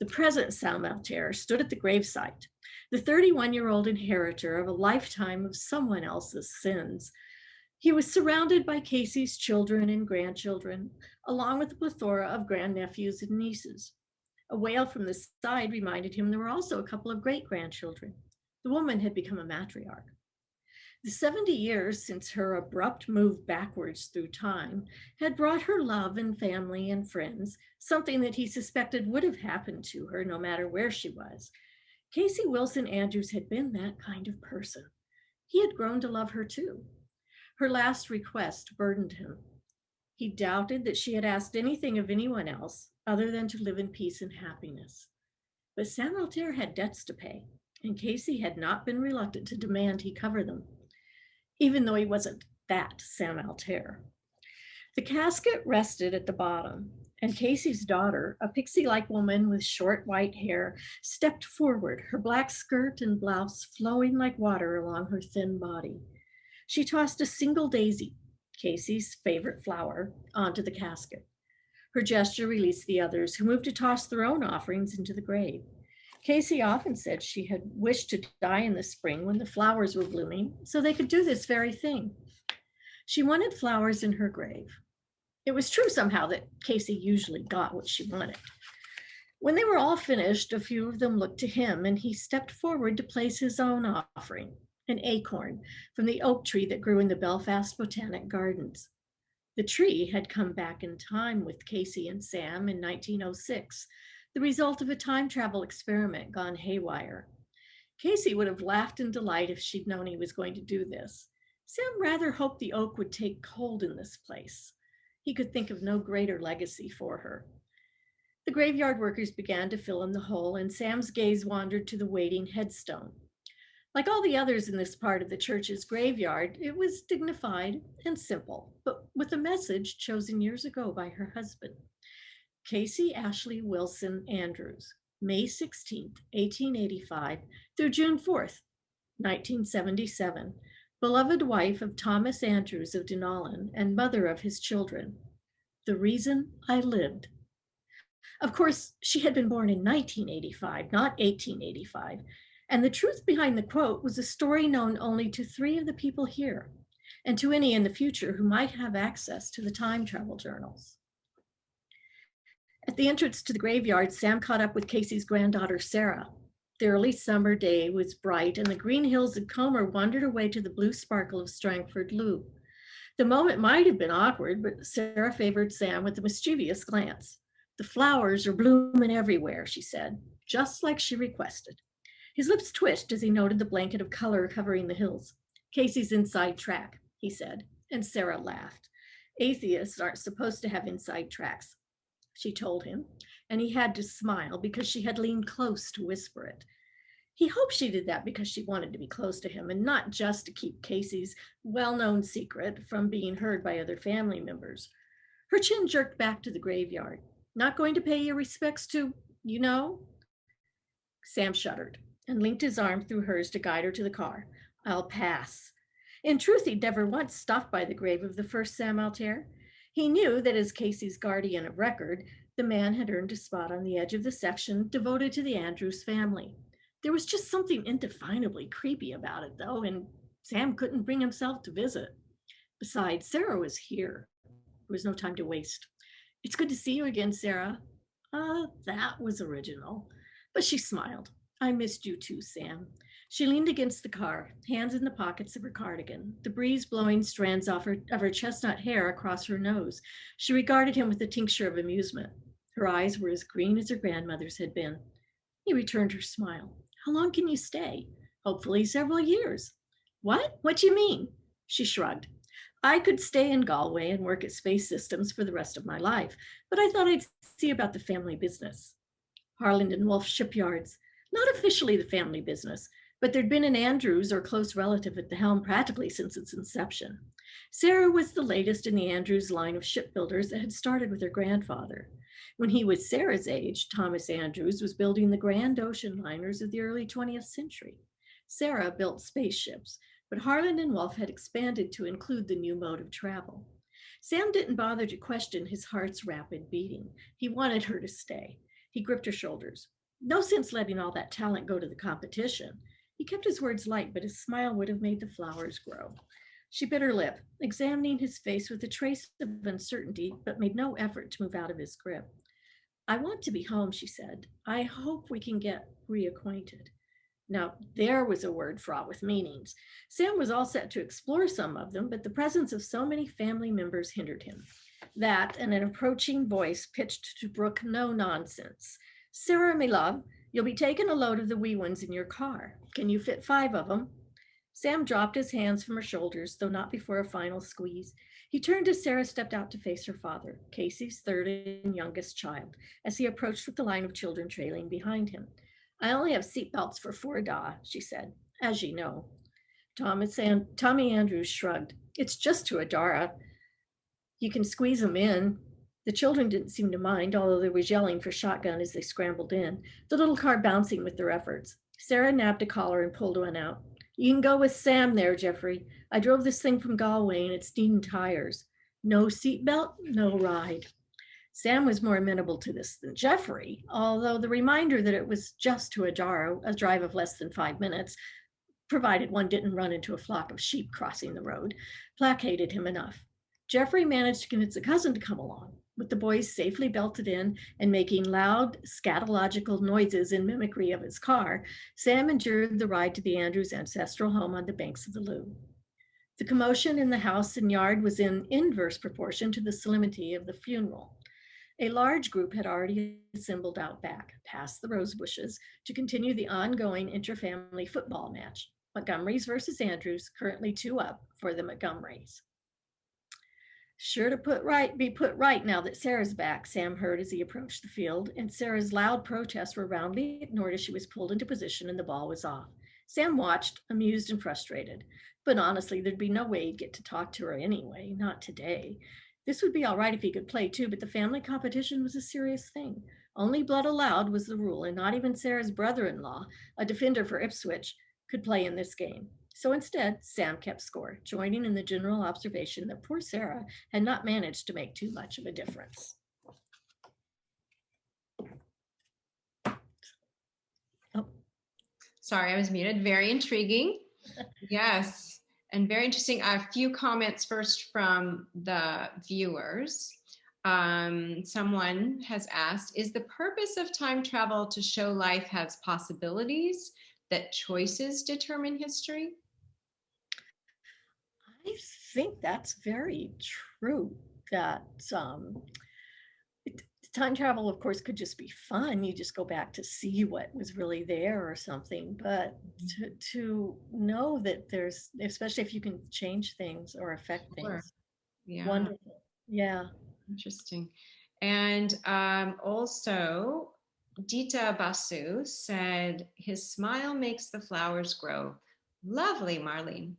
The present Sam Altair stood at the gravesite, the 31-year-old inheritor of a lifetime of someone else's sins. He was surrounded by Casey's children and grandchildren, along with a plethora of grandnephews and nieces. A wail from the side reminded him there were also a couple of great-grandchildren. The woman had become a matriarch. The 70 years since her abrupt move backwards through time had brought her love and family and friends, something that he suspected would have happened to her no matter where she was. Casey Wilson Andrews had been that kind of person. He had grown to love her too. Her last request burdened him. He doubted that she had asked anything of anyone else other than to live in peace and happiness. But Sam Altair had debts to pay, and Casey had not been reluctant to demand he cover them, even though he wasn't that Sam Altair. The casket rested at the bottom, and Casey's daughter, a pixie-like woman with short white hair, stepped forward, her black skirt and blouse flowing like water along her thin body. She tossed a single daisy, Casey's favorite flower, onto the casket. Her gesture released the others, who moved to toss their own offerings into the grave. Casey often said she had wished to die in the spring when the flowers were blooming, so they could do this very thing. She wanted flowers in her grave. It was true somehow that Casey usually got what she wanted. When they were all finished, a few of them looked to him, and he stepped forward to place his own offering, an acorn from the oak tree that grew in the Belfast Botanic Gardens. The tree had come back in time with Casey and Sam in 1906, the result of a time travel experiment gone haywire. Casey would have laughed in delight if she'd known he was going to do this. Sam rather hoped the oak would take cold in this place. He could think of no greater legacy for her. The graveyard workers began to fill in the hole, and Sam's gaze wandered to the waiting headstone. Like all the others in this part of the church's graveyard, it was dignified and simple, but with a message chosen years ago by her husband. Casey Ashley Wilson Andrews, May 16th, 1885 through June 4th, 1977, beloved wife of Thomas Andrews of Denallen and mother of his children. The reason I lived. Of course, she had been born in 1985, not 1885. And the truth behind the quote was a story known only to 3 of the people here, and to any in the future who might have access to the time travel journals. At the entrance to the graveyard, Sam caught up with Casey's granddaughter, Sarah. The early summer day was bright, and the green hills of Comer wandered away to the blue sparkle of Strangford Lough. The moment might have been awkward, but Sarah favored Sam with a mischievous glance. "The flowers are blooming everywhere," she said, just like she requested. His lips twitched as he noted the blanket of color covering the hills. "Casey's inside track," he said, and Sarah laughed. "Atheists aren't supposed to have inside tracks," she told him, and he had to smile because she had leaned close to whisper it. He hoped she did that because she wanted to be close to him and not just to keep Casey's well-known secret from being heard by other family members. Her chin jerked back to the graveyard. Not going to pay your respects to, you know? Sam shuddered and linked his arm through hers to guide her to the car. I'll pass. In truth, he'd never once stopped by the grave of the first Sam Altair. He knew that as Casey's guardian of record, the man had earned a spot on the edge of the section devoted to the Andrews family. There was just something indefinably creepy about it, though, and Sam couldn't bring himself to visit. Besides, Sarah was here. There was no time to waste. It's good to see you again, Sarah. That was original. But she smiled. I missed you too, Sam. She leaned against the car, hands in the pockets of her cardigan, the breeze blowing strands of her chestnut hair across her nose. She regarded him with a tincture of amusement. Her eyes were as green as her grandmother's had been. He returned her smile. How long can you stay? Hopefully several years. What? What do you mean? She shrugged. I could stay in Galway and work at Space Systems for the rest of my life, but I thought I'd see about the family business. Harland and Wolff shipyards, not officially the family business, but there'd been an Andrews or close relative at the helm practically since its inception. Sarah was the latest in the Andrews line of shipbuilders that had started with her grandfather. When he was Sarah's age, Thomas Andrews was building the grand ocean liners of the early 20th century. Sarah built spaceships, but Harland and Wolff had expanded to include the new mode of travel. Sam didn't bother to question his heart's rapid beating. He wanted her to stay. He gripped her shoulders. No sense letting all that talent go to the competition. He kept his words light, but his smile would have made the flowers grow. She bit her lip, examining his face with a trace of uncertainty, but made no effort to move out of his grip. I want to be home, she said. I hope we can get reacquainted. Now, there was a word fraught with meanings. Sam was all set to explore some of them, but the presence of so many family members hindered him. That and an approaching voice pitched to brook no nonsense. Sarah, me love, you'll be taking a load of the wee ones in your car. Can you fit 5 of them? Sam dropped his hands from her shoulders, though not before a final squeeze. He turned as Sarah stepped out to face her father, Casey's third and youngest child, as he approached with the line of children trailing behind him. I only have seatbelts for 4 days, she said, as you know. Tommy Andrews shrugged. It's just to Adara. You can squeeze them in. The children didn't seem to mind, although there was yelling for shotgun as they scrambled in, the little car bouncing with their efforts. Sarah nabbed a collar and pulled one out. You can go with Sam there, Jeffrey. I drove this thing from Galway and it's needing tires. No seatbelt, no ride. Sam was more amenable to this than Jeffrey, although the reminder that it was just to Adara, a drive of less than 5 minutes, provided one didn't run into a flock of sheep crossing the road, placated him enough. Jeffrey managed to convince a cousin to come along. With the boys safely belted in and making loud, scatological noises in mimicry of his car, Sam endured the ride to the Andrews ancestral home on the banks of the Lou. The commotion in the house and yard was in inverse proportion to the solemnity of the funeral. A large group had already assembled out back, past the rose bushes, to continue the ongoing interfamily football match. Montgomery's versus Andrews, currently 2-up for the Montgomerys. Sure to be put right now that Sarah's back, Sam heard as he approached the field, and Sarah's loud protests were roundly ignored as she was pulled into position and the ball was off. Sam watched, amused and frustrated. But honestly, there'd be no way he'd get to talk to her anyway, not today. This would be all right if he could play too, but the family competition was a serious thing. Only blood allowed was the rule, and not even Sarah's brother-in-law, a defender for Ipswich, could play in this game. So instead, Sam kept score, joining in the general observation that poor Sarah had not managed to make too much of a difference. Oh, sorry, I was muted. Very intriguing. Yes, and very interesting. A few comments first from the viewers. Someone has asked, is the purpose of time travel to show life has possibilities, that choices determine history? I think that's very true. That time travel, of course, could just be fun. You just go back to see what was really there or something. But to know that there's, especially if you can change things or affect things. Yeah. Wonderful. Yeah. Interesting. And also, Dita Basu said, his smile makes the flowers grow. Lovely, Marlene.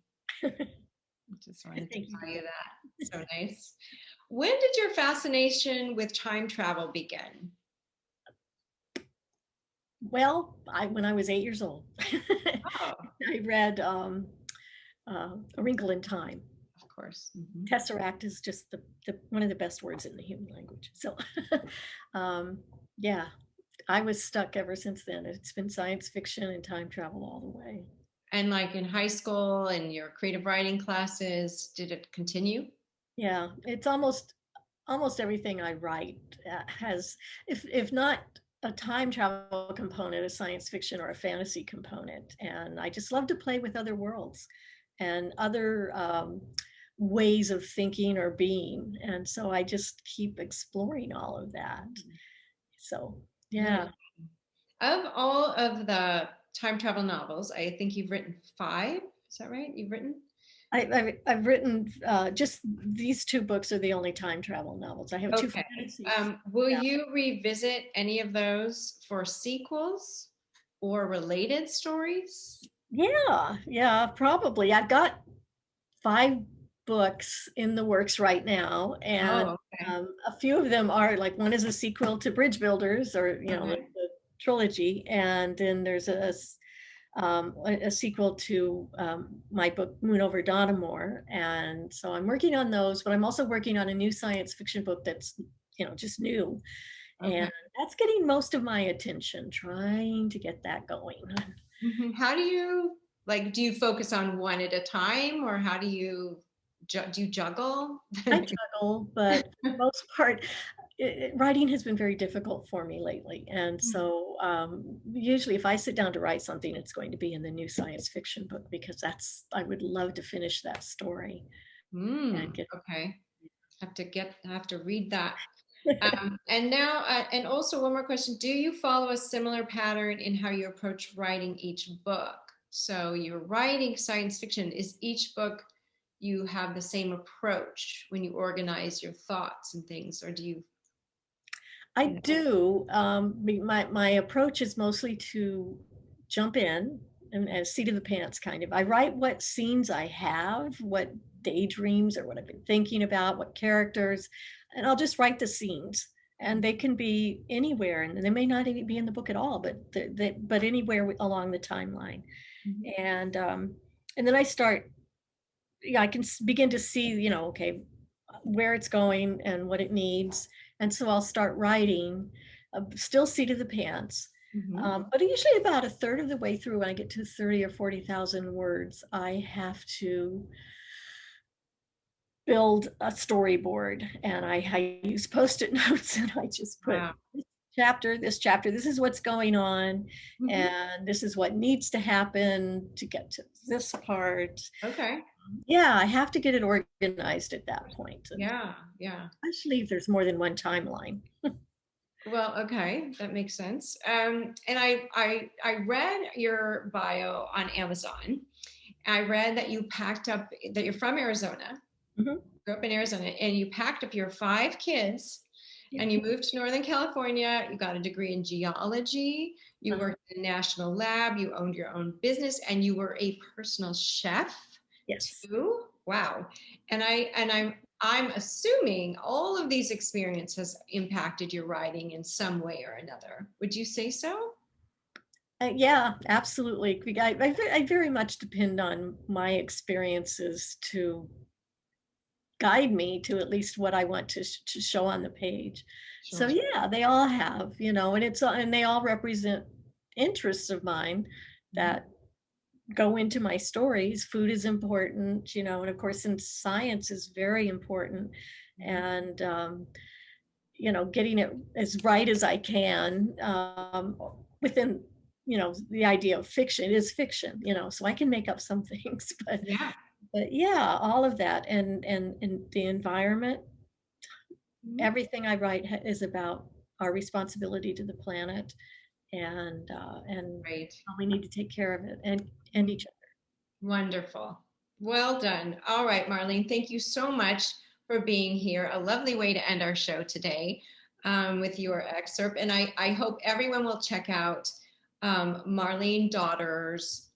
Just wanted to Thank you. tell you that. So nice. When did your fascination with time travel begin? Well, when I was 8 years old, Oh, I read A Wrinkle in Time. of course. Mhm. Tesseract is just the one of the best words in the human language. So, yeah, I was stuck ever since then. It's been science fiction and time travel all the way. And like in high school and your creative writing classes, did it continue? Yeah, it's almost everything I write has, if not a time travel component, a science fiction or a fantasy component. And I just love to play with other worlds and other ways of thinking or being. And so I just keep exploring all of that. So, yeah. Of all of the time travel novels, I think you've written 5. Is that right? You've written? I've written just these 2 books are the only time travel novels. I have 2 Okay. fantasies. Will Yeah. you revisit any of those for sequels or related stories? Yeah, probably. I've got 5 books in the works right now, and Oh, okay. a few of them are like, one is a sequel to Bridge Builders, or Okay. the trilogy, and then there's a sequel to my book Moon Over Donamore, and so I'm working on those. But I'm also working on a new science fiction book that's just new, Okay. and that's getting most of my attention. Trying to get that going. Mhm. How do you do you focus on one at a time, or how do you do you juggle? I juggle, but for the most part, writing has been very difficult for me lately. And so usually if I sit down to write something, it's going to be in the new science fiction book, because I would love to finish that story and get. Okay. Have to read that. And now, and also one more question. Do you follow a similar pattern in how you approach writing each book? So you're writing science fiction. Is each book you have the same approach when you organize your thoughts and things, or do you? I do. My approach is mostly to jump in and seat of the pants kind of. I write what scenes I have, what daydreams or what I've been thinking about, what characters, and I'll just write the scenes. And they can be anywhere, and they may not even be in the book at all, but anywhere along the timeline. And then I start. Yeah, I can begin to see, okay, where it's going and what it needs. And so I'll start writing, still seat of the pants. But usually about a third of the way through, when I get to 30 or 40,000 words, I have to build a storyboard, and I use Post-it notes, and I just put this chapter, this is what's going on, and this is what needs to happen to get to this part. Okay. Yeah, I have to get it organized at that point. Yeah. Especially if there's more than one timeline. Well, okay, that makes sense. And I read your bio on Amazon. I read that you packed up, that you're from Arizona, grew up in Arizona, and you packed up your 5 kids and you moved to Northern California. You got a degree in geology. You worked in a national lab. You owned your own business, and you were a personal chef. Yes. Too. Wow. And I'm assuming all of these experiences impacted your writing in some way or another. Would you say so? Yeah, absolutely. I very much depend on my experiences to guide me to at least what I want to show on the page. Sure. So yeah, they all have, and they all represent interests of mine that go into my stories. Food is important, and of course, since science is very important, and getting it as right as I can within the idea of fiction. It is fiction, so I can make up some things, but yeah, all of that, and the environment. Everything I write is about our responsibility to the planet, and how we need to take care of it and each other. Wonderful. Well done. All right, Marlene, thank you so much for being here. A lovely way to end our show today. with your excerpt. And I hope everyone will check out Marlene Daughter's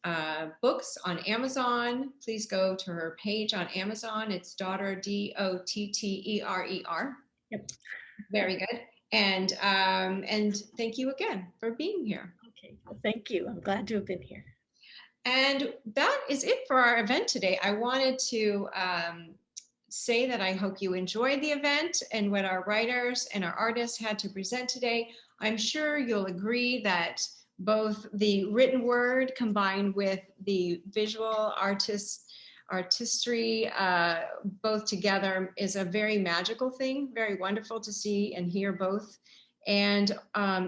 books on Amazon. Please go to her page on Amazon. It's Daughter, Dotter. Yep. Very good. And thank you again for being here. Okay, well, thank you. I'm glad to have been here. And that is it for our event today. I wanted to say that I hope you enjoyed the event and what our writers and our artists had to present today. I'm sure you'll agree that both the written word combined with the visual artistry, both together is a very magical thing, very wonderful to see and hear both. And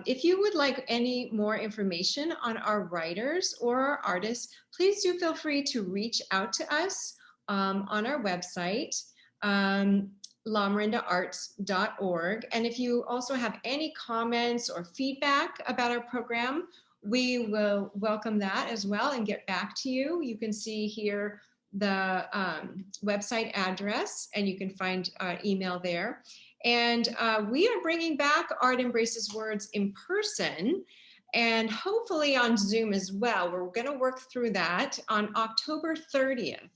if you would like any more information on our writers or our artists, please do feel free to reach out to us on our website, LaMarindaArts.org. And if you also have any comments or feedback about our program, we will welcome that as well and get back to you. You can see here the website address, and you can find email there. And we are bringing back Art Embraces Words in person and hopefully on Zoom as well. We're going to work through that on October 30th.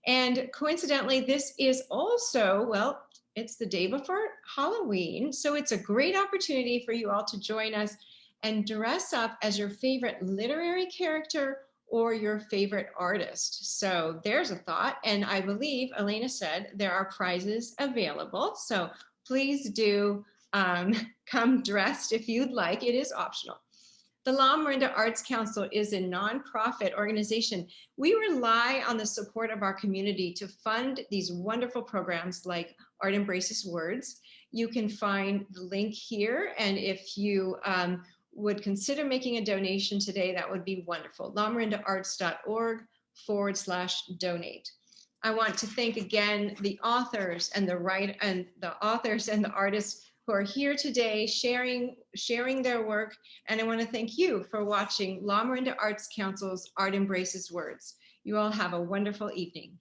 And coincidentally, this is also, well, it's the day before Halloween. So it's a great opportunity for you all to join us and dress up as your favorite literary character or your favorite artist. So there's a thought. And I believe Elena said there are prizes available. So please do come dressed if you'd like. It is optional. The LaMarinda Arts Council is a nonprofit organization. We rely on the support of our community to fund these wonderful programs like Art Embraces Words. You can find the link here, and if you would consider making a donation today, that would be wonderful. LaMarindaArts.org/donate. I want to thank again the authors and the artists who are here today sharing their work. And I want to thank you for watching LaMarinda Arts Council's Art Embraces Words. You all have a wonderful evening.